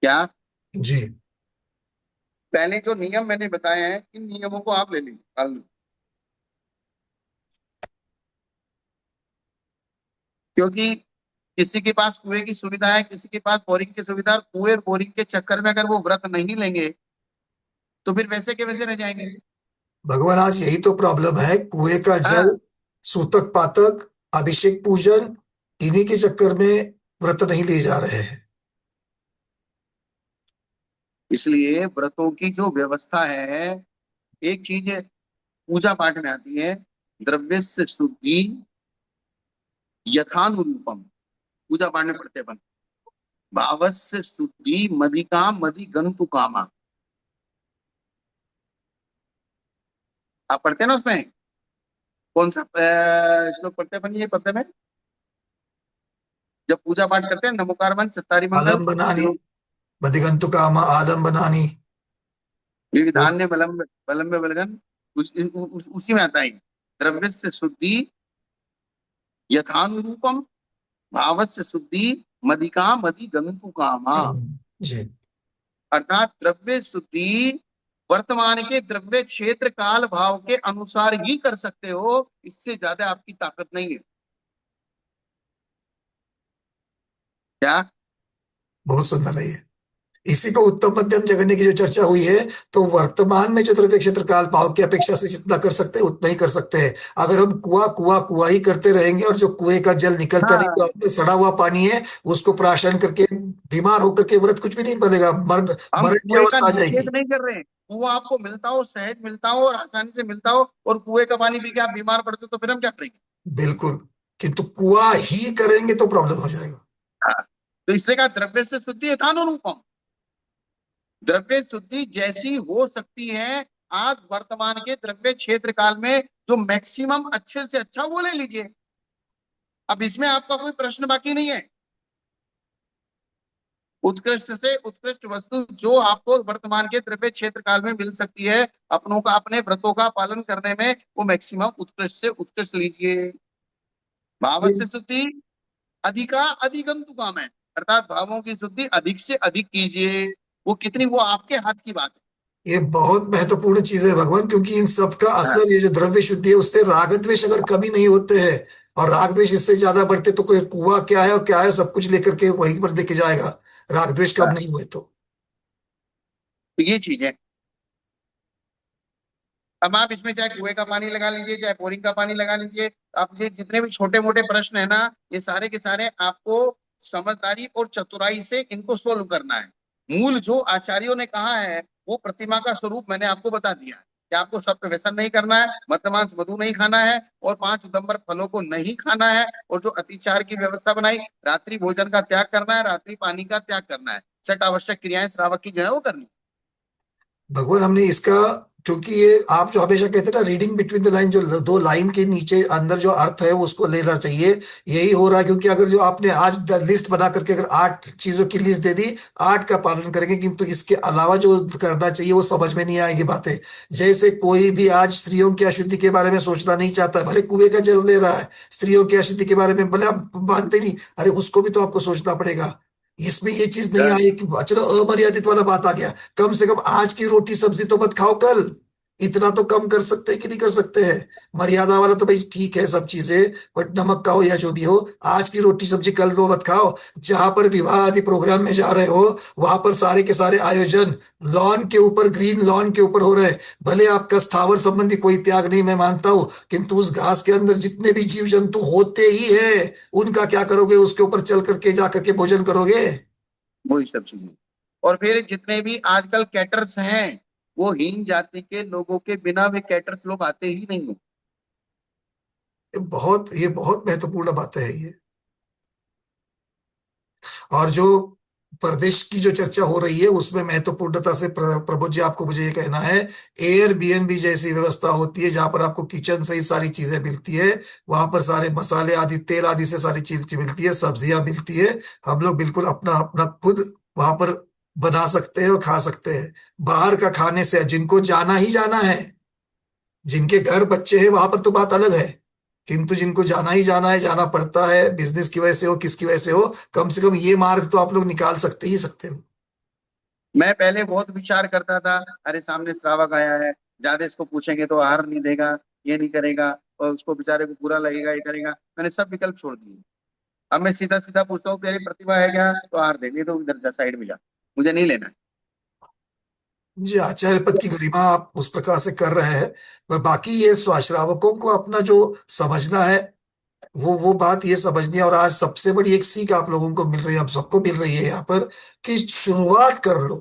क्या? जी। पहले जो नियम मैंने बताए हैं इन नियमों को आप ले लीजिए, पालन लीजिए। क्योंकि किसी के पास कुएं की सुविधा है, किसी के पास बोरिंग की सुविधा है, और कुएं और बोरिंग के चक्कर में अगर वो व्रत नहीं लेंगे तो फिर वैसे के वैसे रह जाएंगे। भगवान, आज यही तो प्रॉब्लम है, कुएं का जल, हाँ, सूतक पातक, अभिषेक पूजन, इन्हीं के चक्कर में व्रत नहीं लिए जा रहे हैं। इसलिए व्रतों की जो व्यवस्था है, एक चीज पूजा पाठ में आती है, द्रव्य से शुद्धि यथानुरूपम, पूजा पाठ में पढ़ते अपन, भावस्य शुद्धि मदिका मदि गंतु कामा। आप पढ़ते हैं ना उसमें, कौन सा श्लोक पढ़ते हैं अपन ये पढ़ते में, जब पूजा पाठ करते हैं, नमोकार वन चत्तारी मंगल आलम्बनानि श्लोक, बदिगंतु काम आलम्बनानि। बहुत। विविधान्य बलम बलम में बलगन, उसी में आता है, द्रव्य से शुद्धि यथानुरूपम, भावस्य शुद्धि मदिका मदि गंतु कामा। जी। अर्थात द्रव्य शुद्धि वर्तमान के द्रव्य क्षेत्र काल भाव के अनुसार ही कर सकते हो, इससे ज्यादा आपकी ताकत नहीं है। क्या? बहुत सुंदर है ये। इसी को उत्तम मध्यम जगन्य की जो चर्चा हुई है, तो वर्तमान में जो द्रव्य क्षेत्र काल भाव की अपेक्षा से जितना कर सकते हैं उतना ही कर सकते हैं। अगर हम कुआ कुआ कुआ ही करते रहेंगे और जो कुएं का जल निकलता नहीं, तो हाँ, आपने सड़ा हुआ पानी है, उसको प्राशन करके बीमार होकर के व्रत कुछ भी नहीं बनेगा, मरण हम मरण की कुएं का अवस्था आ जाएगी। निषेध नहीं कर रहे हैं, कुआं आपको मिलता हो, सहज मिलता हो और आसानी से मिलता हो, और कुएं का पानी पी के आप बीमार पड़ते हो तो फिर हम क्या करेंगे? बिल्कुल। किंतु कुआ ही करेंगे तो प्रॉब्लम हो जाएगा। हाँ, तो इसलिए कहा द्रव्य से शुद्धि यथानुरूपम, द्रव्य शुद्धि जैसी हो सकती है आज वर्तमान के द्रव्य क्षेत्र काल में, जो मैक्सिमम अच्छे से अच्छा वो ले लीजिए। अब इसमें आपका कोई प्रश्न बाकी नहीं है। उत्कृष्ट से उत्कृष्ट वस्तु जो आपको वर्तमान के द्रव्य क्षेत्र काल में मिल सकती है, अपनों का अपने व्रतों का पालन करने में वो मैक्सिमम उत्कृष्ट से उत्कृष्ट लीजिए। भाव ये से शुद्धि अधिका अधिगंतु काम है। अर्थात भावों की शुद्धि अधिक से अधिक कीजिए। वो कितनी, वो आपके हाथ की बात ये बहुत महत्वपूर्ण चीज है भगवान, क्योंकि इन सब का है। असर, ये जो द्रव्य शुद्धि है, उससे राग द्वेष अगर कमी नहीं होते हैं, और राग द्वेष इससे ज्यादा बढ़ते तो कोई कुआं क्या है और क्या है सब कुछ लेकर के वहीं पर लेके जाएगा, राग द्वेष कम हाँ, नहीं हुए तो। तो ये चीज है। अब आप इसमें चाहे कुएं का पानी लगा लीजिए, चाहे बोरिंग का पानी लगा लीजिए, आप ये जितने भी छोटे मोटे प्रश्न है ना, ये सारे के सारे आपको समझदारी और चतुराई से इनको सोल्व करना है। मूल जो आचार्यों ने कहा है वो प्रतिमा का स्वरूप मैंने आपको बता दिया है कि आपको सत्व व्यसन नहीं करना है, मद्यमांस मधु नहीं खाना है, और 5 उदंबर फलों को नहीं खाना है, और जो अतिचार की व्यवस्था बनाई, रात्रि भोजन का त्याग करना है, रात्रि पानी का त्याग करना है, छठ आवश्यक क्रियाएं श्रावक की जो है वो करनी। भगवान हमने इसका, क्योंकि ये आप जो हमेशा कहते हैं ना, रीडिंग बिटवीन द लाइन, जो दो लाइन के नीचे अंदर जो अर्थ है वो उसको लेना चाहिए, यही हो रहा है। क्योंकि अगर जो आपने आज लिस्ट बना करके अगर 8 चीजों की लिस्ट दे दी, 8 का पालन करेंगे, किंतु इसके अलावा जो करना चाहिए वो समझ में नहीं आएगी बातें। जैसे कोई भी आज स्त्रियों की अशुद्धि के बारे में सोचना नहीं चाहता है, भले कुएं का जल ले रहा है, स्त्रियों की अशुद्धि के बारे में भले आप मानते नहीं, अरे उसको भी तो आपको सोचना पड़ेगा। इसमें ये चीज नहीं आई कि चलो अमर्यादित वाला बात आ गया, कम से कम आज की रोटी सब्जी तो मत खाओ कल, इतना तो कम कर सकते हैं कि नहीं कर सकते हैं? मर्यादा वाला तो भाई ठीक है सब चीजें, बट नमक का हो या जो भी हो, आज की रोटी सब्जी कल दो मत खाओ। जहां पर विवाह आदि प्रोग्राम में जा रहे हो, वहां पर सारे के सारे आयोजन लॉन के ऊपर, ग्रीन लॉन के ऊपर हो रहे हैं। भले आपका स्थावर संबंधी कोई त्याग नहीं, मैं मानता हूं, किंतु उस घास के अंदर जितने भी जीव जंतु होते ही है, उनका क्या करोगे? उसके ऊपर चल करके जा करके भोजन करोगे? वही सब चीजें। और फिर जितने भी आजकल कैटर्स हैं, वो हीन जाति के लोगों के बिना वे कैटर्स लोग आते ही नहीं है। ये बहुत महत्वपूर्ण बात है ये। और जो प्रदेश की जो चर्चा हो रही है उसमें महत्वपूर्णता से प्रभु जी आपको मुझे ये कहना है, एयरबीएनबी जैसी व्यवस्था होती है जहां पर आपको किचन से ही सारी चीजें मिलती है, वहां पर सारे मसाले आदि तेल आदि से सारी चीज मिलती है, सब्जियां मिलती है, हम लोग बिल्कुल अपना अपना खुद वहां पर बना सकते हैं और खा सकते हैं। बाहर का खाने से जिनको जाना ही जाना है, जिनके घर बच्चे हैं वहां पर तो बात अलग है, किंतु जिनको जाना ही जाना है, जाना पड़ता है, बिजनेस की वजह से हो किसकी वजह से हो, कम से कम ये मार्ग तो आप लोग निकाल सकते ही सकते हो। मैं पहले बहुत विचार करता था, अरे सामने श्रावक आया है, ज्यादा इसको पूछेंगे तो आहार नहीं देगा, ये नहीं करेगा, और उसको बेचारे को बुरा लगेगा, ये करेगा। मैंने सब विकल्प छोड़ दिए। अब मैं सीधा सीधा पूछता हूँ, तेरी प्रतिभा है क्या? तो आहार दे, नहीं तो इधर जा, साइड में जा, मुझे नहीं लेना है। जी, आचार्य पद की गरिमा आप उस प्रकार से कर रहे हैं, पर बाकी ये श्रावकों को अपना जो समझना है, वो बात ये समझनी है। और आज सबसे बड़ी एक सीख आप लोगों को मिल रही है, हम सबको मिल रही है यहाँ पर, कि शुरुआत कर लो।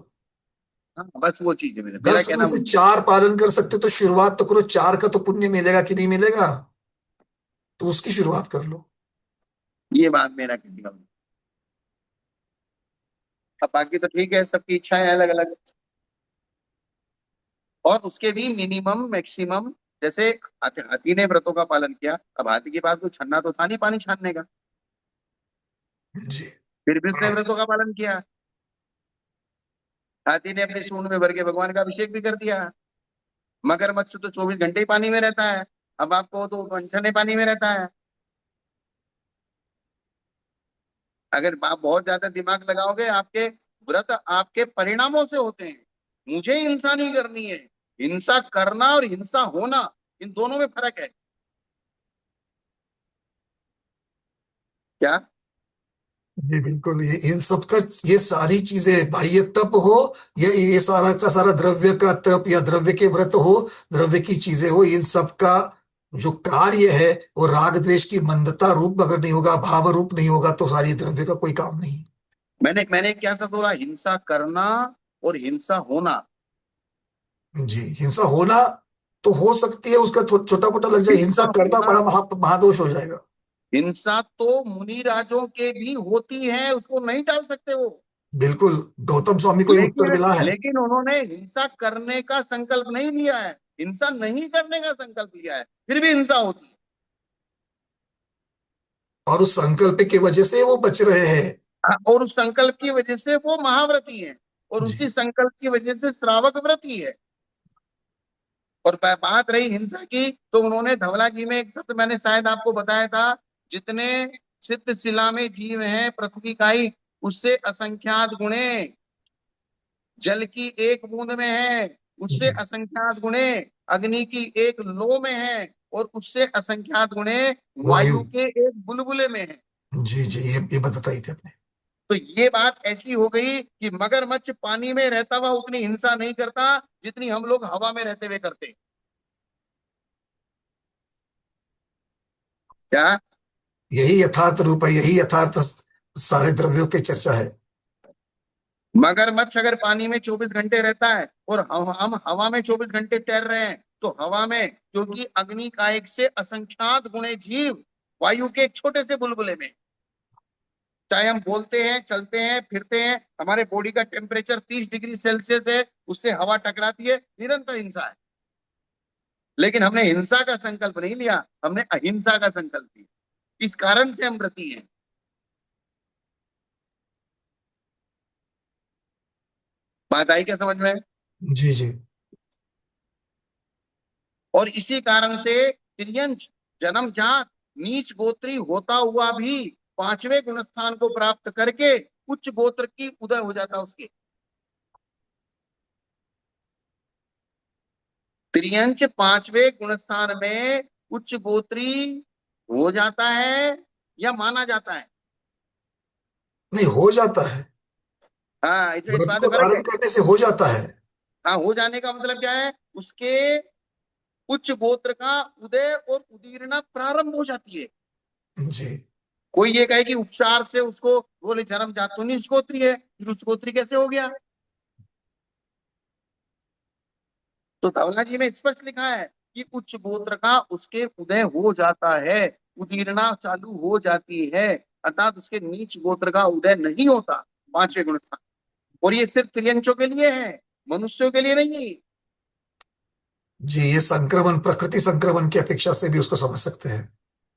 हाँ, बस वो चीज है, मेरा 10 में कहना से वही है। 4 पालन कर सकते तो शुरुआत तो करो, 4 का तो पुण्य मिलेगा कि नहीं मिलेगा, तो उसकी शुरुआत कर लो। ये बात मेरा कहने का। अब बाकी तो ठीक है, सबकी इच्छाएं अलग अलग। और उसके भी मिनिमम मैक्सिमम, जैसे हाथी ने व्रतों का पालन किया, अब हाथी के पास कोई छन्ना तो था नहीं पानी छानने का, जी। फिर भी उसने व्रतों का पालन किया। हाथी ने अपनी सूंड में भर के भगवान का अभिषेक भी कर दिया। मगरमच्छ तो 24 घंटे ही पानी में रहता है, अब आपको तो अनछने पानी में रहता है। अगर आप बहुत ज्यादा दिमाग लगाओगे, आपके व्रत आपके परिणामों से होते हैं। मुझे हिंसा नहीं करनी है। हिंसा करना और हिंसा होना, इन दोनों में फर्क है क्या? जी बिल्कुल, ये इन सब का, ये सारी चीजें बाह्य तप हो, ये सारा का सारा द्रव्य का तप या द्रव्य के व्रत हो, द्रव्य की चीजें हो, इन सब का जो कार्य है वो राग द्वेष की मंदता रूप अगर नहीं होगा, भाव रूप नहीं होगा, तो सारी द्रव्य का कोई काम नहीं। मैंने क्या सब बोला? हिंसा करना और हिंसा होना। जी, हिंसा होना तो हो सकती है, उसका छोटा मोटा लग जाए, हिंसा हिंसा करना होना, बड़ा महादोष हो जाएगा। हिंसा तो मुनि राजों के भी होती है, उसको नहीं टाल सकते वो। बिल्कुल, गौतम स्वामी को ये उत्तर लेकिन मिला है। लेकिन उन्होंने हिंसा करने का संकल्प नहीं लिया है, हिंसा नहीं करने का संकल्प लिया है, फिर भी हिंसा होती है। और उस संकल्प की वजह से वो बच रहे हैं। हाँ, और उस संकल्प की वजह से वो महाव्रती है, और जी। उसी संकल्प की वजह से श्रावक व्रती है। और बात रही हिंसा की, तो उन्होंने धवला जी में एक शब्द मैंने शायद आपको बताया था, जितने सिद्ध शिला में जीव हैं पृथ्वी काई, उससे असंख्यात गुणे। जल की एक बूंद में है, उससे जी असंख्यात गुणे अग्नि की एक लो में है, और उससे असंख्यात गुणे वायु। वायु के एक बुलबुले में है। जी जी, ये बात बताई थी आपने। तो ये बात ऐसी हो गई कि मगरमच्छ पानी में रहता हुआ उतनी हिंसा नहीं करता जितनी हम लोग हवा में रहते हुए करते। क्या? यही यथार्थ रूप है, यही यथार्थ सारे द्रव्यों की चर्चा है। मगरमच्छ अगर पानी में 24 घंटे रहता है और हम हवा में 24 घंटे तैर रहे हैं, तो हवा में, क्योंकि अग्नि कायक से असंख्यात गुणे जीव वायु के एक छोटे से बुलबुले में। चाहे हम बोलते हैं, चलते हैं, फिरते हैं, हमारे बॉडी का टेम्परेचर 30 डिग्री सेल्सियस है, उससे हवा टकराती है, निरंतर हिंसा है। लेकिन हमने हिंसा का संकल्प नहीं लिया, हमने अहिंसा का संकल्प लिया। इस कारण से हम व्रती हैं। बात आई क्या समझ में? जी जी। और इसी कारण से तिर्यंच जन्मजात नीच गोत्री होता हुआ भी पांचवें गुणस्थान को प्राप्त करके उच्च गोत्र की उदय हो जाता उसके। त्रियंच पांचवें गुणस्थान में उच्च गोत्री हो जाता है या माना जाता है? नहीं, हो जाता है। हाँ, इस व्रत बात को में फर्क धारण है। करने से हो जाता है। हाँ, हो जाने का मतलब क्या है? उसके उच्च गोत्र का उदय और उदीरना प्रारंभ हो जाती है। जी कोई ये कहे कि उपचार से उसको बोले जन्म जात तो नहीं, उच्च गोत्री है, फिर उच्च गोत्री कैसे हो गया? तो धवला जी में स्पष्ट लिखा है कि उच्च गोत्र का उसके उदय हो जाता है, उदीरना चालू हो जाती है, अर्थात उसके नीच गोत्र का उदय नहीं होता पांचवें गुणस्थान। और ये सिर्फ त्रियंचों के लिए है, मनुष्यों के लिए नहीं। जी, ये संक्रमण, प्रकृति संक्रमण की अपेक्षा से भी उसको समझ सकते हैं।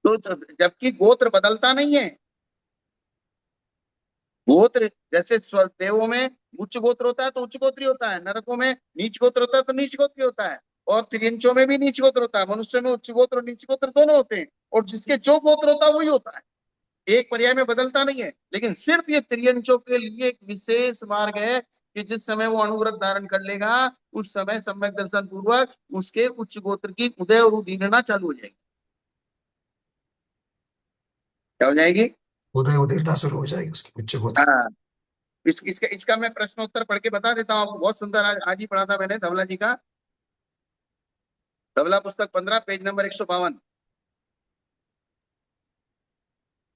तो जबकि गोत्र बदलता नहीं है। गोत्र जैसे देवों में उच्च गोत्र होता है तो उच्च गोत्री होता है, नरकों में नीच गोत्र होता है तो नीच गोत्री होता है, और त्रियंचों में भी नीच गोत्र होता है, मनुष्य में उच्च गोत्र और नीच गोत्र दोनों होते हैं, और जिसके जो गोत्र होता है वही होता है। एक पर्याय में बदलता नहीं है। लेकिन सिर्फ ये त्रियंचों के लिए एक विशेष मार्ग है कि जिस समय वो अनुव्रत धारण कर लेगा, उस समय सम्यक दर्शन पूर्वक उसके उच्च गोत्र की उदय और उदीरना चालू हो जाएगी। क्या हो जाएगी? उदय उदीरना शुरू हो जाएगी उसकी उच्च गोत्र। हाँ। इसका मैं प्रश्नोत्तर पढ़ के बता देता हूँ आपको। बहुत सुंदर, आज ही पढ़ा था मैंने धवला जी का। धवला पुस्तक 15 पेज नंबर 152।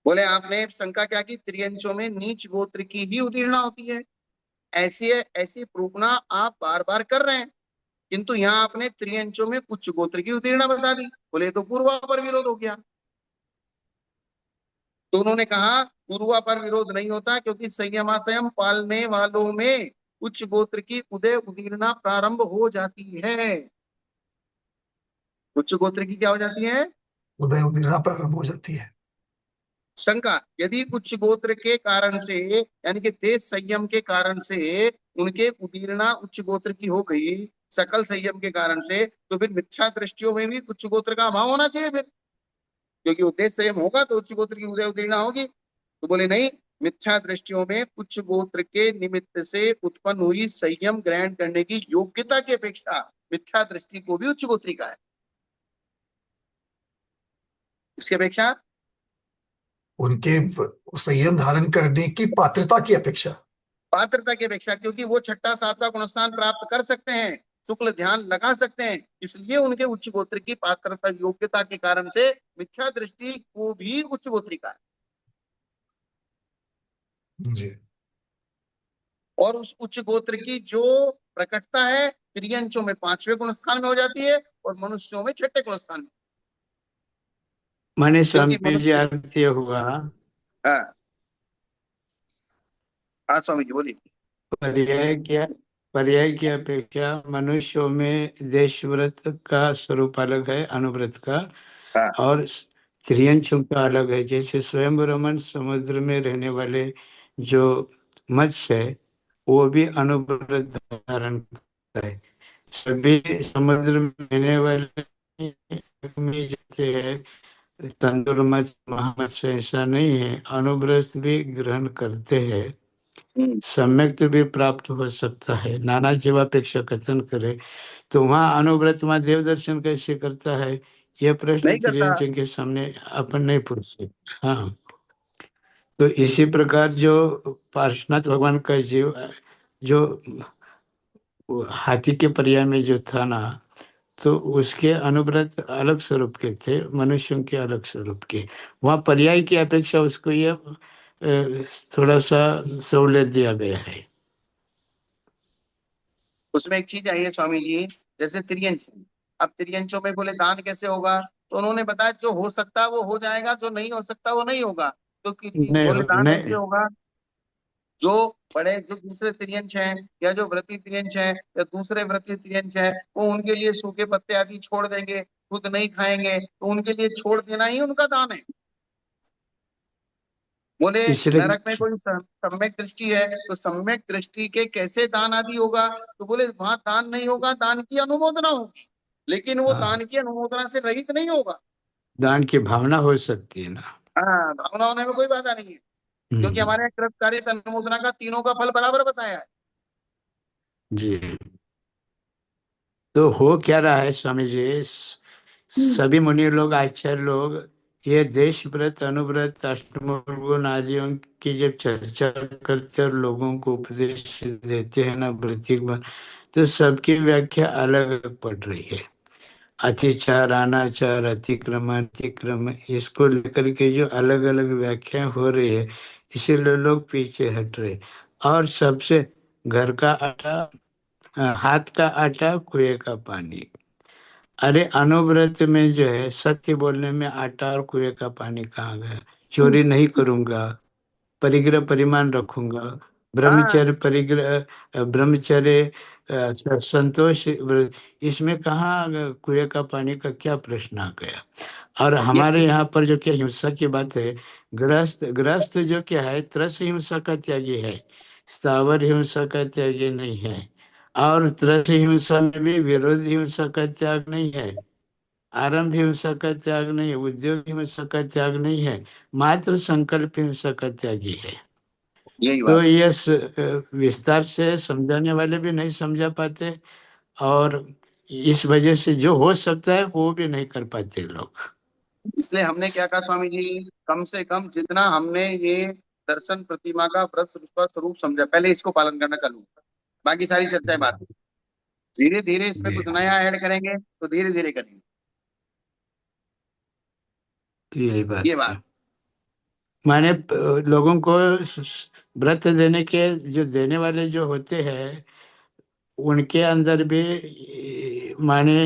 बोले आपने शंका क्या की, त्रियंचों में नीच गोत्र की ही उदीरना होती है, ऐसी है, ऐसी प्रूपना आप बार बार कर रहे हैं, किंतु यहाँ आपने त्रियंचों में उच्च गोत्र की उदीरना बता दी। बोले तो पूर्वा पर विरोध हो गया। तो उन्होंने कहा पूर्वा पर विरोध नहीं होता, क्योंकि संयमासयम पालने वालों में उच्च गोत्र की उदय उदीरना प्रारंभ हो जाती है। उच्च गोत्र की क्या हो जाती है? उदय उदीरना प्रारंभ हो जाती है। शंका, यदि उच्च गोत्र के कारण से, यानी कि देश संयम के कारण से उनके उदीरना उच्च गोत्र की हो गई, सकल संयम के कारण से, तो फिर मिथ्या दृष्टियों में भी उच्च गोत्र का अभाव होना चाहिए फिर, क्योंकि उद्देश्य संयम होगा तो उच्च गोत्र की उदय उदीरना होगी। तो बोले नहीं, मिथ्या दृष्टियों में उच्च गोत्र के निमित्त से उत्पन्न हुई संयम ग्रहण करने की योग्यता की अपेक्षा मिथ्या दृष्टि को भी उच्च गोत्री का है, इसकी अपेक्षा। उनके संयम धारण करने की पात्रता की अपेक्षा। पात्रता की अपेक्षा, क्योंकि वो छठा सातवां गुणस्थान प्राप्त कर सकते हैं, शुक्ल ध्यान लगा सकते हैं, इसलिए उनके उच्च गोत्र की पात्रता योग्यता के कारण से मिथ्या दृष्टि को भी उच्च गोत्री का है। जी और उस उच्च गोत्र की जो प्रकटता है त्रियंचों में पांचवें गुण स्थान में हो जाती है और मनुष्यों में छठे गुण स्थान में। माने क्योंकि स्वामी जी, मनुष्य, अर्थ ये हुआ हाँ, हाँ स्वामी जी बोलिए। पर्याय क्या, पर्याय की अपेक्षा मनुष्यों में देश व्रत का स्वरूप अलग है, अनुव्रत का, हाँ, और त्रियंशों का अलग है। जैसे स्वयं रमन समुद्र में रहने वाले जो मत्स्य है, वो भी अनुव्रत धारण करता है। सभी समुद्र में रहने वाले में जाते हैं, तंदुर मत्स्य महामत्स्य ऐसा नहीं है, अनुव्रत भी ग्रहण करते हैं। सम्यक तो भी प्राप्त हो सकता है, नाना जीवापेक्षा कथन करे, तो वहाँ अनुव्रत वहाँ देव दर्शन कैसे करता है, यह प्रश्न नहीं करता। त्रियंचन के सामने अपन नहीं पूछ सकते। हाँ, तो इसी प्रकार जो पार्श्वनाथ भगवान का जीव जो वो हाथी के पर्याय में जो था ना, तो उसके अनुव्रत अलग स्वरूप के थे, मनुष्यों के अलग स्वरूप के। वहाँ पर्याय की अपेक्षा उसको ये थोड़ा सा सहूलियत दिया गया है। उसमें एक चीज आई है स्वामी जी, जैसे त्रियंच है। अब त्रियंचों में बोले दान कैसे होगा, तो उन्होंने बताया जो हो सकता है वो हो जाएगा, जो नहीं हो सकता वो नहीं होगा। तो बोले दान ऐसे नहीं, होगा, जो बड़े जो दूसरे त्रियंच हैं या जो व्रती त्रियंच हैं या दूसरे व्रती त्रियंच हैं, वो उनके लिए सूखे पत्ते आदि छोड़ देंगे, खुद नहीं खाएंगे, तो उनके लिए छोड़ देना ही उनका दान है। बोले इसलिए नरक में कोई सम्यक दृष्टि है, तो सम्यक दृष्टि के कैसे दान आदि होगा, तो बोले वहां दान नहीं होगा, दान की अनुमोदना होगी, लेकिन वो हाँ, दान की अनुमोदना से रहित नहीं होगा। दान की भावना हो सकती है ना। हाँ, भावना होने में कोई बाधा नहीं है, क्योंकि हम्म, हमारे यहाँ कृत कार्य अनुमोदना का तीनों का फल बराबर बताया है। जी। तो हो क्या रहा है स्वामी जी, सभी मुनि लोग, आचार्य लोग, ये देश व्रत, अनुव्रत, अष्टमूल आदियों की जब चर्चा करते और लोगों को उपदेश देते हैं ना वृत्तिक बन, तो सबकी व्याख्या अलग अलग पड़ रही है। अतिचार, अनाचार, अतिक्रम, अतिक्रम, इसको लेकर के जो अलग अलग व्याख्या हो रही है, इसीलिए लोग पीछे हट रहे। और सबसे घर का आटा, हाथ का आटा, कुएं का पानी। अरे अनुव्रत में जो है सत्य बोलने में आटा और कुएं का पानी कहाँ गया। चोरी नहीं करूंगा, परिग्रह परिमाण रखूंगा, हाँ, ब्रह्मचर्य परिग्रह, ब्रह्मचर्य, संतोष, इसमें कहाँ कुएं का पानी का क्या प्रश्न आ गया। और ये हमारे यहाँ पर जो क्या हिंसा की बात है, गृहस्थ गृहस्थ जो क्या है त्रस हिंसा का त्यागी है, स्थावर हिंसा का त्यागी नहीं है। और त्रस हिंसा में भी विरोध हिंसा का त्याग नहीं है, आरंभ हिंसा का त्याग नहीं है, उद्योग हिंसा का त्याग नहीं है, मात्र संकल्प हिंसा का त्यागी है। यही तो बात है। ये विस्तार से समझाने वाले भी नहीं समझा पाते, और इस वजह से जो हो सकता है वो भी नहीं कर पाते लोग। इसलिए हमने क्या कहा स्वामी जी, कम से कम जितना हमने ये दर्शन प्रतिमा का व्रत का स्वरूप समझा, पहले इसको पालन करना चालू करा। बाकी सारी चर्चाएं बात, धीरे धीरे इसमें जी, कुछ नया ऐड करेंगे तो धीरे धीरे करेंगे। तो यही ये बात बात। है। माने लोगों को व्रत देने के, जो देने वाले जो होते हैं, उनके अंदर भी माने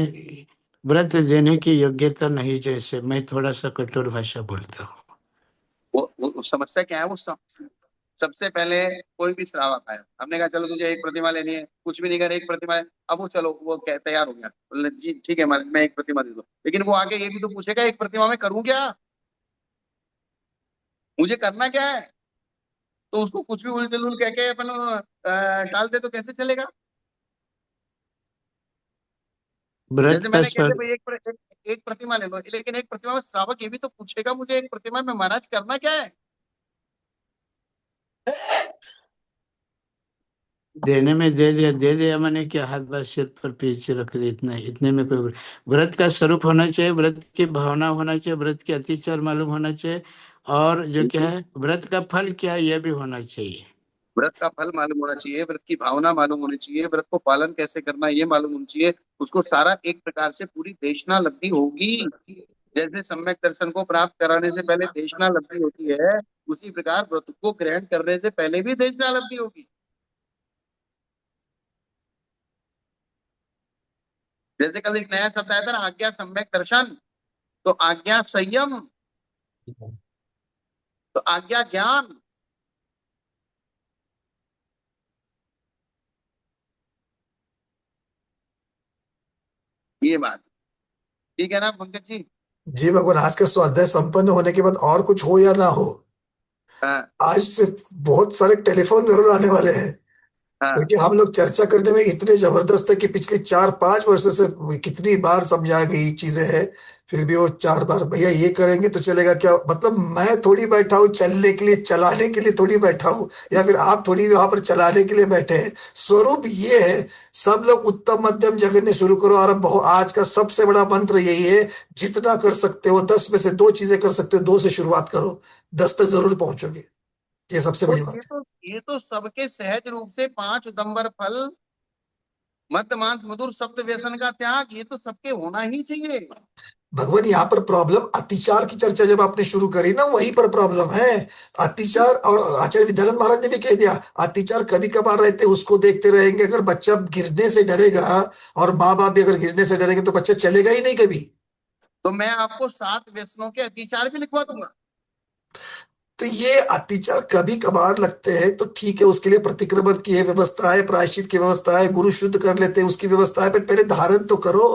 व्रत देने की योग्यता नहीं, जैसे मैं थोड़ा सा कठोर भाषा बोलता हूँ। वो समस्या क्या है, सबसे पहले कोई भी श्रावक आया, हमने कहा चलो तुझे एक प्रतिमा लेनी है, कुछ भी नहीं कर, एक प्रतिमा है। अब वो चलो वो तैयार हो गया, बोले, जी ठीक है, मैं एक प्रतिमा दे दो, लेकिन वो आगे ये भी तो पूछेगा एक प्रतिमा में करूं क्या, मुझे करना क्या है। तो उसको कुछ भी उल जुलूल कह के अपन टाल दे तो कैसे चलेगा। व्रत जैसे का मैंने कहते स्वर भाई एक प्रतिमा ले लो, लेकिन एक प्रतिमा में श्रावक ये भी तो पूछेगा मुझे एक प्रतिमा में महाराज करना क्या है। देने में दे दिया मैंने क्या, हाथ बार सिर पर पीछे रख दे, इतना इतने में कोई व्रत का स्वरूप होना चाहिए, व्रत की भावना होना चाहिए, व्रत के अतिचार मालूम होना चाहिए, और जो क्या है व्रत का फल क्या है यह भी होना चाहिए। व्रत का फल मालूम होना चाहिए, व्रत की भावना मालूम होनी चाहिए, व्रत को पालन कैसे करना है ये मालूम होना चाहिए। उसको सारा एक प्रकार से पूरी देशना लब्धि होगी। जैसे सम्यक दर्शन को प्राप्त कराने से पहले देशना लब्धि होती है, उसी प्रकार व्रत को ग्रहण करने से पहले भी देशना लब्धि होगी। जैसे कल एक नया शब्द आया था ना, आज्ञा सम्यक दर्शन, तो आज्ञा संयम, तो आज्ञा ज्ञान। ये बात ठीक है ना पंकज जी। जी भगवान, आज का स्वाध्याय संपन्न होने के बाद और कुछ हो या ना हो, हाँ, आज से बहुत सारे टेलीफोन जरूर आने वाले हैं। हाँ, क्योंकि हम लोग चर्चा करने में इतने जबरदस्त है कि पिछले 4-5 वर्षों से कितनी बार समझाई गई चीजें हैं, फिर भी वो 4 बार भैया ये करेंगे तो चलेगा क्या, मतलब मैं थोड़ी बैठा हूँ चलने के लिए, चलाने के लिए थोड़ी बैठा हूँ, या फिर आप थोड़ी वहां पर चलाने के लिए बैठे हैं। स्वरूप ये है, सब लोग उत्तम मध्यम जगन्य शुरू करो। और अब आज का सबसे बड़ा मंत्र यही है, जितना कर सकते हो 10 में से 2 चीजें कर सकते हो, 2 से शुरुआत करो, 10 तक जरूर पहुंचोगे। ये सबसे और बड़ी ये बात है। तो ये तो सबके सहज रूप से 5 उदंबर फल, मद मांस मधुर सप्त व्यसन का त्याग, ये तो सबके होना ही चाहिए। भगवान यहाँ पर प्रॉब्लम अतिचार की चर्चा जब आपने शुरू करी ना, वहीं पर प्रॉब्लम है। अतिचार, और आचार्य विद्यानंद महाराज ने भी कह दिया, अतिचार कभी कभार रहते उसको देखते रहेंगे। अगर बच्चा गिरने से डरेगा और माँ बाप भी अगर गिरने से डरेंगे तो बच्चा चलेगा ही नहीं कभी। तो मैं आपको 7 व्यसनों के अतिचार भी लिखवा दूंगा। तो ये अतिचार कभी कभार लगते हैं तो ठीक है, उसके लिए प्रतिक्रमण की है व्यवस्था है, प्रायश्चित की व्यवस्था है, गुरु शुद्ध कर लेते हैं उसकी व्यवस्था है, पर पहले धारण तो करो।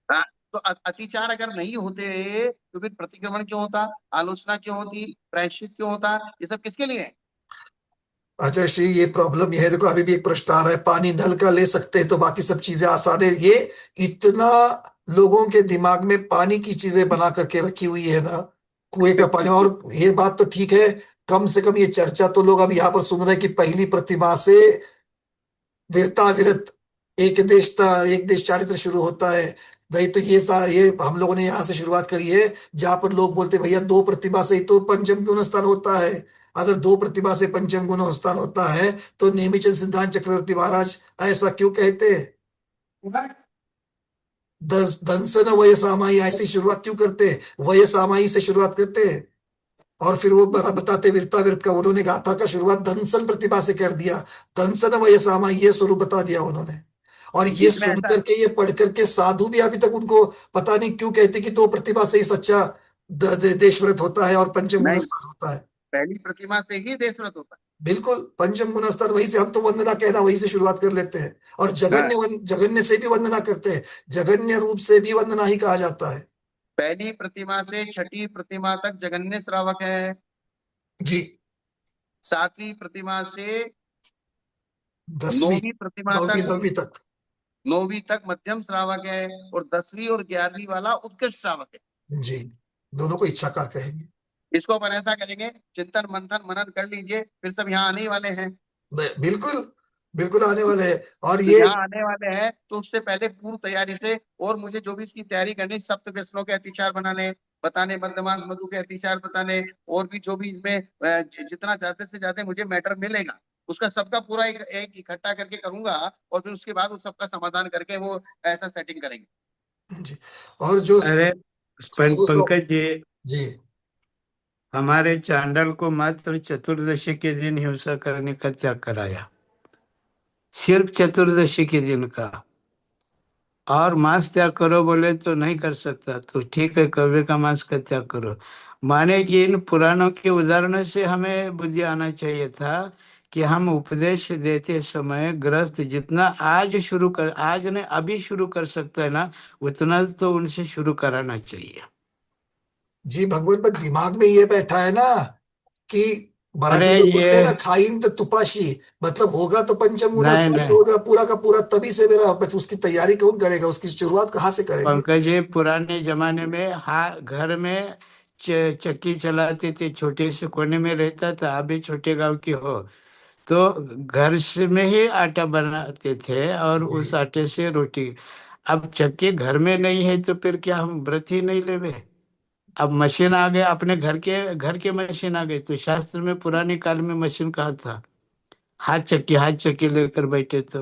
हाँ, तो अतिचार अगर नहीं होते तो फिर प्रतिक्रमण क्यों होता, आलोचना क्यों होती, प्रायश्चित क्यों होता, ये सब किसके लिए है? अच्छा श्री, ये प्रॉब्लम ये है, देखो अभी भी एक प्रश्न आ रहा है, पानी नल का ले सकते हैं तो बाकी सब चीजें आसान है। ये इतना लोगों के दिमाग में पानी की चीजें बना करके रखी हुई है ना, कुएं का पानी। और ये बात तो ठीक है, कम से कम ये चर्चा तो लोग अब यहाँ पर सुन रहे हैं कि पहली प्रतिमा से वीरता विरत एक देश चारित्र शुरू होता है। नहीं तो ये हम लोगों ने यहाँ से शुरुआत करी है, जहां पर लोग बोलते हैं, भैया 2 प्रतिभा से ही तो पंचम गुण स्थान होता है। अगर 2 प्रतिभा से पंचम गुण स्थान होता है तो नेमिचंद सिद्धांत चक्रवर्ती महाराज ऐसा क्यों कहते हैं? दस दंसन वय सामाई ऐसी शुरुआत क्यों करते हैं? वय सामाई से शुरुआत करते हैं। और फिर वो बताते वीरता विरत का, उन्होंने गाथा का शुरुआत दंसन प्रतिभा से कर दिया। दंसन वय सामाई ये स्वरूप बता दिया उन्होंने। और ये इसमें सुन ऐसा है, करके, ये पढ़ करके साधु भी अभी तक उनको पता नहीं क्यों कहते कि 2 प्रतिभा से ही सच्चा देशव्रत होता है और पंचम गुण नहीं, स्नान होता है। पहली प्रतिमा से ही देशव्रत होता बिल्कुल, पंचम गुण स्नान वहीं से, हम तो वंदना कहना वहीं से शुरुआत कर लेते हैं। और है। हाँ, जगन्य से भी वंदना करते हैं, जगन्य रूप से भी वंदना ही कहा जाता है। पहली प्रतिमा से छठी प्रतिमा तक जगन्य श्रावक है। जी। 7वीं प्रतिमा से 10वीं, 9वीं प्रतिमा 9वीं, तक, 9वीं तक। 9वीं तक मध्यम श्रावक है, और 10वीं और 11वीं वाला उत्कृष्ट श्रावक है। जी, दोनों को इच्छाकार कहेंगे। इसको अपन ऐसा करेंगे, चिंतन मंथन मनन कर लीजिए, फिर सब यहाँ आने ही वाले हैं। बिल्कुल, बिल्कुल आने वाले हैं। और तो ये यहाँ आने वाले हैं तो उससे पहले पूर्व तैयारी से, और मुझे जो भी इसकी तैयारी करनी, सप्त व्यसनों के अतिचार बनाने बताने, मध्यमांश मधु के अतिचार बताने, और भी जो भी इनमें जितना ज्यादा से ज्यादा मुझे मैटर मिलेगा उसका सबका पूरा एक इकट्ठा करके करूंगा, और फिर उसके बाद उस सबका समाधान करके वो ऐसा सेटिंग करेंगे। जी। और जो अरे 100 पंकज जी, जी। हमारे चांडल को मात्र चतुर्दशी के दिन हिंसा करने का त्याग कराया, सिर्फ चतुर्दशी के दिन का। और मांस त्याग करो बोले तो नहीं कर सकता, तो ठीक है कौवे का मांस का त्याग करो। माने कि इन पुराणों के उदाहरणों से हमें बुद्धि आना चाहिए था कि हम उपदेश देते समय गृहस्थ जितना आज ने अभी शुरू कर सकता है ना, उतना तो उनसे शुरू कराना चाहिए। जी भगवान, पर दिमाग में ये बैठा है ना कि अरे मराठी में ये बोलते हैं ना, खाइन तो तुपाशी, मतलब होगा तो पंचम गुना नहीं स्थानी नहीं होगा पूरा का पूरा, तभी से मेरा बट उसकी तैयारी कौन करेगा, उसकी शुरुआत कहाँ से करेंगे? पंकज जी, पुराने जमाने में घर में चक्की चलाते थे, छोटे से कोने में रहता था। आप भी छोटे गांव की हो तो घर से में ही आटा बनाते थे और उस जी। आटे से रोटी। अब चक्की घर में नहीं है तो फिर क्या हम व्रत ही नहीं लेवे? अब मशीन आ गए, अपने घर के मशीन आ गई, तो शास्त्र में पुराने काल में मशीन कहाँ था? हाथ चक्की लेकर बैठे, तो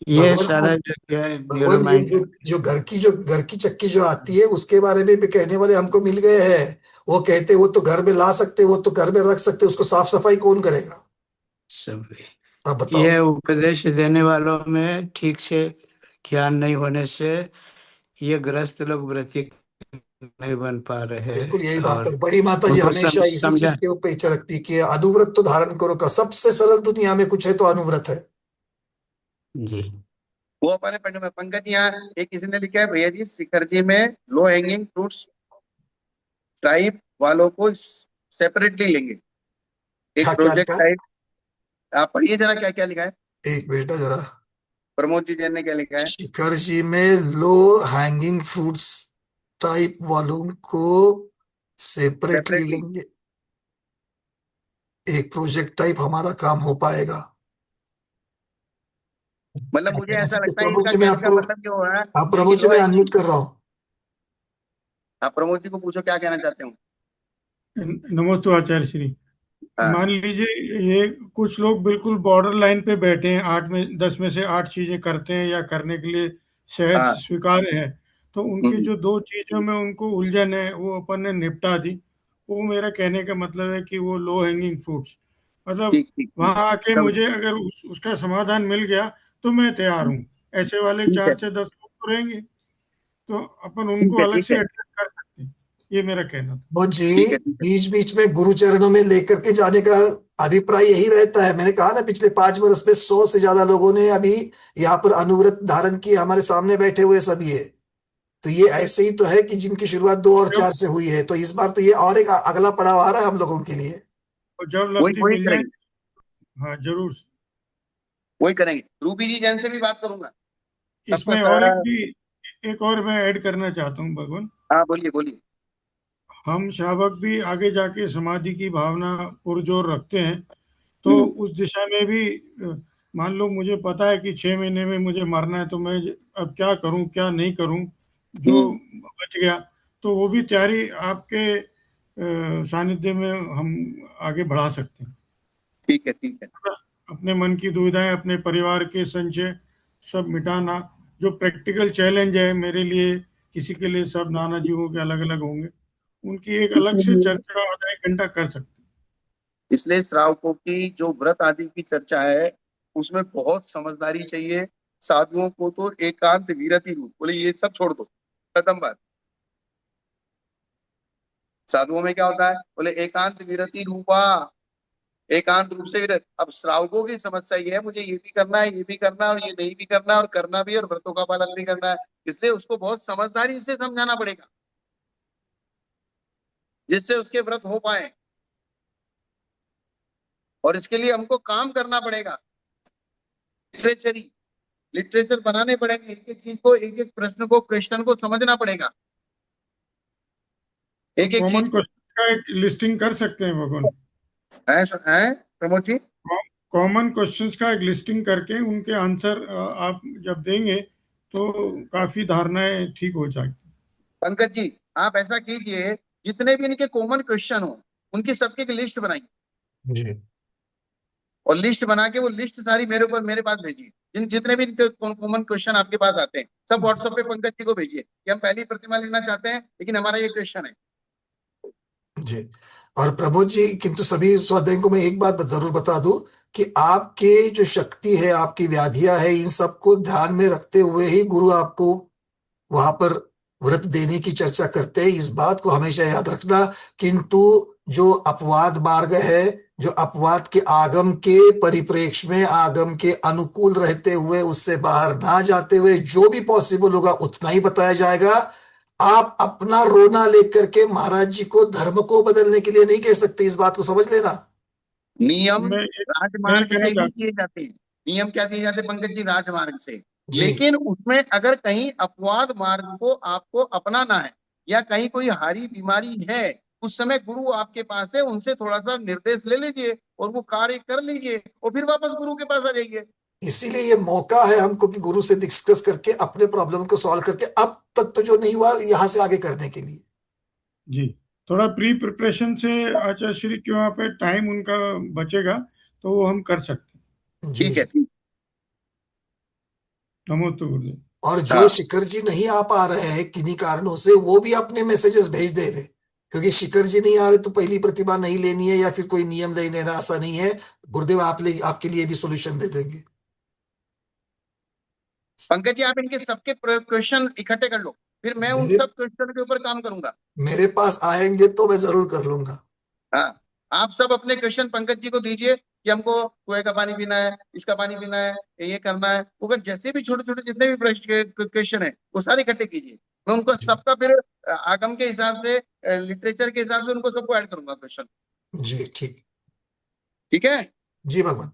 ये भगवान, सारा जो क्या है जीरो भगवान ये माइंड। जो घर की चक्की जो आती है उसके बारे में भी कहने वाले हमको मिल गए हैं। वो कहते वो तो घर में ला सकते, वो तो घर में रख सकते, उसको साफ सफाई कौन करेगा? सब आप बताओ। ये उपदेश देने वालों में ठीक से ज्ञान नहीं होने से ये ग्रस्त लोग व्रती नहीं बन पा रहे हैं। बिल्कुल यही बात और है, बड़ी माता जी उनको हमेशा इसी समझा। चीज के ऊपर इच्छा रखती है कि अनुव्रत तो धारण करो का, सबसे सरल दुनिया में कुछ है तो अनुव्रत है। जी। वो अपने पंकज जी, यहाँ एक किसी ने लिखा है, भैया जी शिखर जी में लो हैंगिंग फ्रूट्स टाइप वालों को सेपरेटली लेंगे, क्या एक क्या प्रोजेक्ट लिखा है? टाइप। आप पढ़िए जरा क्या क्या लिखा है, एक बेटा जरा। प्रमोद जी जैन ने क्या लिखा है। शिखर जी में लो हैंगिंग फ्रूट्स टाइप वालों को सेपरेटली सेपरेटली। लेंगे, एक प्रोजेक्ट टाइप हमारा काम हो पाएगा। मतलब क्या मुझे कहना ऐसा चाहते हैं लगता है प्रमोद इनका जी? मैं कहने का आपको, मतलब ये हो रहा है आप ये कि प्रमोद जी, लो मैं है कि। अनम्यूट कर रहा हूँ। आप प्रमोद जी को पूछो क्या कहना चाहते हो। नमोस्तु आचार्य श्री। हाँ मान लीजिए ये कुछ लोग बिल्कुल बॉर्डर लाइन पे बैठे हैं, 8 में 10 में से 8 चीजें करते हैं या करने के लिए सहज हाँ। स्वीकार्य है, तो उनकी हम्म, जो 2 चीजों में उनको उलझन है वो अपन ने निपटा दी। वो मेरा कहने का मतलब है कि वो लो हैंगिंग फ्रूट्स, मतलब ठीक ठीक ठीक। वहां आके सब मुझे अगर उसका समाधान मिल गया तो मैं तैयार हूँ। ऐसे वाले ठीक है। 4 से 10 लोग तो रहेंगे, तो अपन ठीक उनको है। अलग ठीक से है। एड्रेस कर सकते हैं। ये मेरा कहना था। वो जी, ठीक है। ठीक है। बीच बीच में गुरु चरणों में लेकर के जाने का अभिप्राय यही रहता है। मैंने कहा ना, पिछले 5 वर्ष में 100 से ज्यादा लोगों ने अभी यहाँ पर अनुव्रत धारण किए, हमारे सामने बैठे हुए सब ये। तो ये ऐसे ही तो है कि जिनकी शुरुआत 2 और 4 से हुई है, तो इस बार तो ये और एक अगला पड़ाव आ रहा है हम लोगों के लिए। और जब वही लब्धि वही मिल जाए, करेंगे। हाँ जरूर। वही करेंगे। रूबी जी जैन से भी बात करूंगा। सबका इसमें और सारा। एक और मैं ऐड करना चाहता हूँ भगवान। हाँ बोलिए बोलिए। हम शावक भी आगे जाके समाधि की भावना पुरजोर रखते हैं, तो हम्म उस दिशा में भी मान लो मुझे पता है कि 6 महीने में मुझे मरना है, तो मैं अब क्या करूं क्या नहीं करूं, जो हम्म। बच गया, तो वो भी तैयारी आपके सानिध्य में हम आगे बढ़ा सकते हैं। ठीक है। ठीक है। अपने मन की दुविधाएं, अपने परिवार के संशय सब मिटाना, जो प्रैक्टिकल चैलेंज है मेरे लिए, किसी के लिए सब नाना जीवों के अलग अलग होंगे, उनकी एक अलग से इसलिए चर्चा आधा 1 घंटा कर सकते इसलिए श्रावकों की जो व्रत आदि की चर्चा है उसमें बहुत समझदारी चाहिए। साधुओं को तो एकांत विरति रूप बोले ये सब छोड़ दो। खत्म बात। साधुओं में क्या होता है बोले एकांत विरति रूपा। एकांत रूप से विरत। अब श्रावकों की समस्या ये है मुझे ये भी करना है ये भी करना है और ये नहीं भी करना है और करना भी है और व्रतों का पालन भी करना है। इसलिए उसको बहुत समझदारी से समझाना पड़ेगा जिससे उसके व्रत हो पाए। और इसके लिए हमको काम करना पड़ेगा। लिटरेचर लिटरेचर बनाने पड़ेंगे। एक एक चीज को एक एक प्रश्न को क्वेश्चन को समझना पड़ेगा। हैं। एक एक कॉमन चीज को। क्वेश्चन का एक लिस्टिंग कर सकते हैं भगवान। है प्रमोद जी। कॉमन क्वेश्चंस का एक लिस्टिंग करके उनके आंसर आप जब देंगे तो काफी धारणाएं ठीक हो जाएगी। पंकज जी आप ऐसा कीजिए जितने भी इनके कॉमन क्वेश्चन हो उनकी सबकी एक लिस्ट बनाइए जी और लिस्ट बना के वो लिस्ट सारी मेरे ऊपर मेरे पास भेजिए। जितने भी इनके कॉमन क्वेश्चन आपके पास आते हैं सब व्हाट्सएप पे पंकज जी को भेजिए कि हम पहली प्रतिमा लेना चाहते हैं लेकिन हमारा ये क्वेश्चन है। जी। और प्रमोद जी, किंतु सभी स्वाध्यायों को मैं एक बात जरूर बता दूं कि आपके जो शक्ति है, आपकी व्याधियां है, इन सबको ध्यान में रखते हुए ही गुरु आपको वहां पर व्रत देने की चर्चा करते हैं। इस बात को हमेशा याद रखना। किंतु जो अपवाद मार्ग है, जो अपवाद के आगम के परिप्रेक्ष्य में आगम के अनुकूल रहते हुए उससे बाहर ना जाते हुए जो भी पॉसिबल होगा उतना ही बताया जाएगा। आप अपना रोना लेकर के महाराज जी को धर्म को बदलने के लिए नहीं कह सकते, इस बात को समझ लेना। नियम मैं मैं ये राजमार्ग कहना से ही चाहता किए जाते हैं। नियम क्या किए जाते हैं पंकज जी राजमार्ग से। जी, लेकिन उसमें अगर कहीं अपवाद मार्ग को आपको अपनाना है या कहीं कोई हारी बीमारी है उस समय गुरु आपके पास है उनसे थोड़ा सा निर्देश ले लीजिए और वो कार्य कर लीजिए और फिर वापस गुरु के पास आ जाइए। इसीलिए ये मौका है हमको कि गुरु से डिस्कस करके अपने प्रॉब्लम को सॉल्व करके अब तक तो जो नहीं हुआ यहाँ से आगे करने के लिए। जी, थोड़ा प्री प्रिपरेशन से आचार्य श्री के वहाँ पे टाइम उनका बचेगा, तो वो हम कर सकते जी ठीक है। जी। ठीक। हैं। नमोस्तु गुरुदेव। और जो हाँ शिखर जी नहीं आ पा रहे हैं किन्हीं कारणों से, वो भी अपने मैसेजेस भेज दे रहे, क्योंकि शिखर जी नहीं आ रहे तो पहली प्रतिभा नहीं लेनी है या फिर कोई नियम ले लेना, ऐसा नहीं है। गुरुदेव आपके लिए भी सोल्यूशन दे देंगे। पंकज जी आप इनके सबके क्वेश्चन इकट्ठे कर लो फिर मैं उन मेरे सब क्वेश्चन के ऊपर काम करूंगा। मेरे पास आएंगे तो मैं जरूर कर लूंगा। हाँ आप सब अपने क्वेश्चन पंकज जी को दीजिए कि हमको कुएं का पानी पीना है इसका पानी पीना है ये करना है वो अगर जैसे भी छोटे छोटे जितने भी क्वेश्चन है वो सारे इकट्ठे कीजिए। मैं उनको जी सबका फिर आगम के हिसाब से लिटरेचर के हिसाब से उनको सबको ऐड करूंगा क्वेश्चन। जी ठीक। ठीक है। जी भगवान।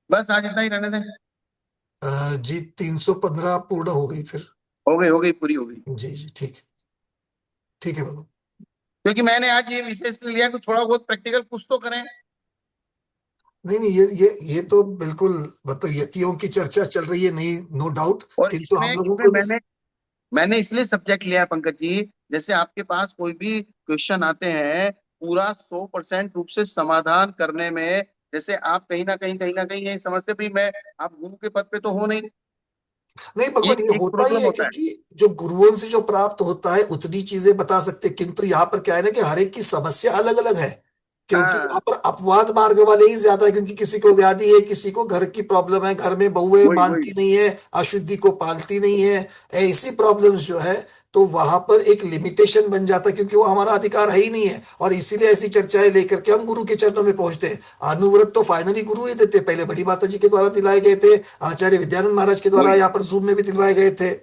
बस आज इतना ही रहने दें। जी 315 पूर्ण हो गई फिर। हो गई पूरी हो गई। जी जी, ठीक है, ठीक है भगवान। क्योंकि मैंने आज ये विषय इसलिए लिया कि थोड़ा बहुत प्रैक्टिकल कुछ तो करें। नहीं नहीं, ये तो बिल्कुल, मतलब यतियों की चर्चा चल रही है, नहीं, नो डाउट, और किंतु इसमें हम लोगों इसमें को भी। मैंने इसलिए सब्जेक्ट लिया है पंकज जी। जैसे आपके पास कोई भी क्वेश्चन आते हैं, पूरा 100% रूप से समाधान करने में, जैसे आप कहीं ना कहीं ये समझते भी मैं, आप गुरु के पद पे तो हो नहीं। नहीं भगवान, एक ये एक होता ही प्रॉब्लम है, होता है। क्योंकि जो गुरुओं से जो प्राप्त होता है उतनी चीजें बता सकते हैं, किंतु यहाँ पर क्या है ना कि हर एक की समस्या अलग अलग है। क्योंकि हाँ, यहाँ पर अपवाद मार्ग वाले ही ज्यादा है, क्योंकि किसी को व्याधि है, किसी को घर की प्रॉब्लम है, घर में बहुएं वही वही। मानती नहीं है, अशुद्धि को पालती नहीं है, ऐसी प्रॉब्लम्स जो है, तो वहां पर एक लिमिटेशन बन जाता है, क्योंकि वो हमारा अधिकार है ही नहीं है, और इसीलिए ऐसी चर्चाएं लेकर के हम गुरु के चरणों में पहुंचते हैं। अनुव्रत तो फाइनली गुरु ही देते हैं, पहले बड़ी माता जी के द्वारा दिलाए गए थे, आचार्य विद्यानंद महाराज के द्वारा वही। यहाँ पर जूम में भी दिलवाए गए थे,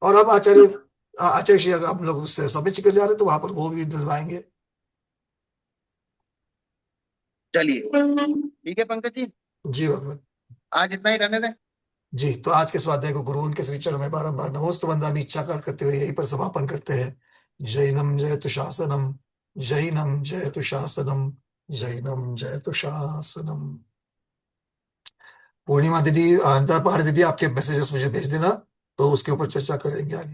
और अब आचार्य श्री अगर हम लोग उससे समय चिकर जा रहे हैं तो वहां पर वो भी दिलवाएंगे। चलिए ठीक है पंकज जी, जी भगवान। आज इतना ही रहने दें। जी, तो आज के स्वाध्याय को गुरुओं के श्री चरणों में बारंबार नमोस्तु वंदनामि इच्छाकार करते हुए यहीं पर समापन करते हैं। जैनम जयतु शासनम, जैनम जयतु शासनम, जैनम जयतु शासनम। पूर्णिमा दीदी, अनंता पहाड़ दीदी, आपके मैसेजेस मुझे भेज देना, तो उसके ऊपर चर्चा करेंगे आगे।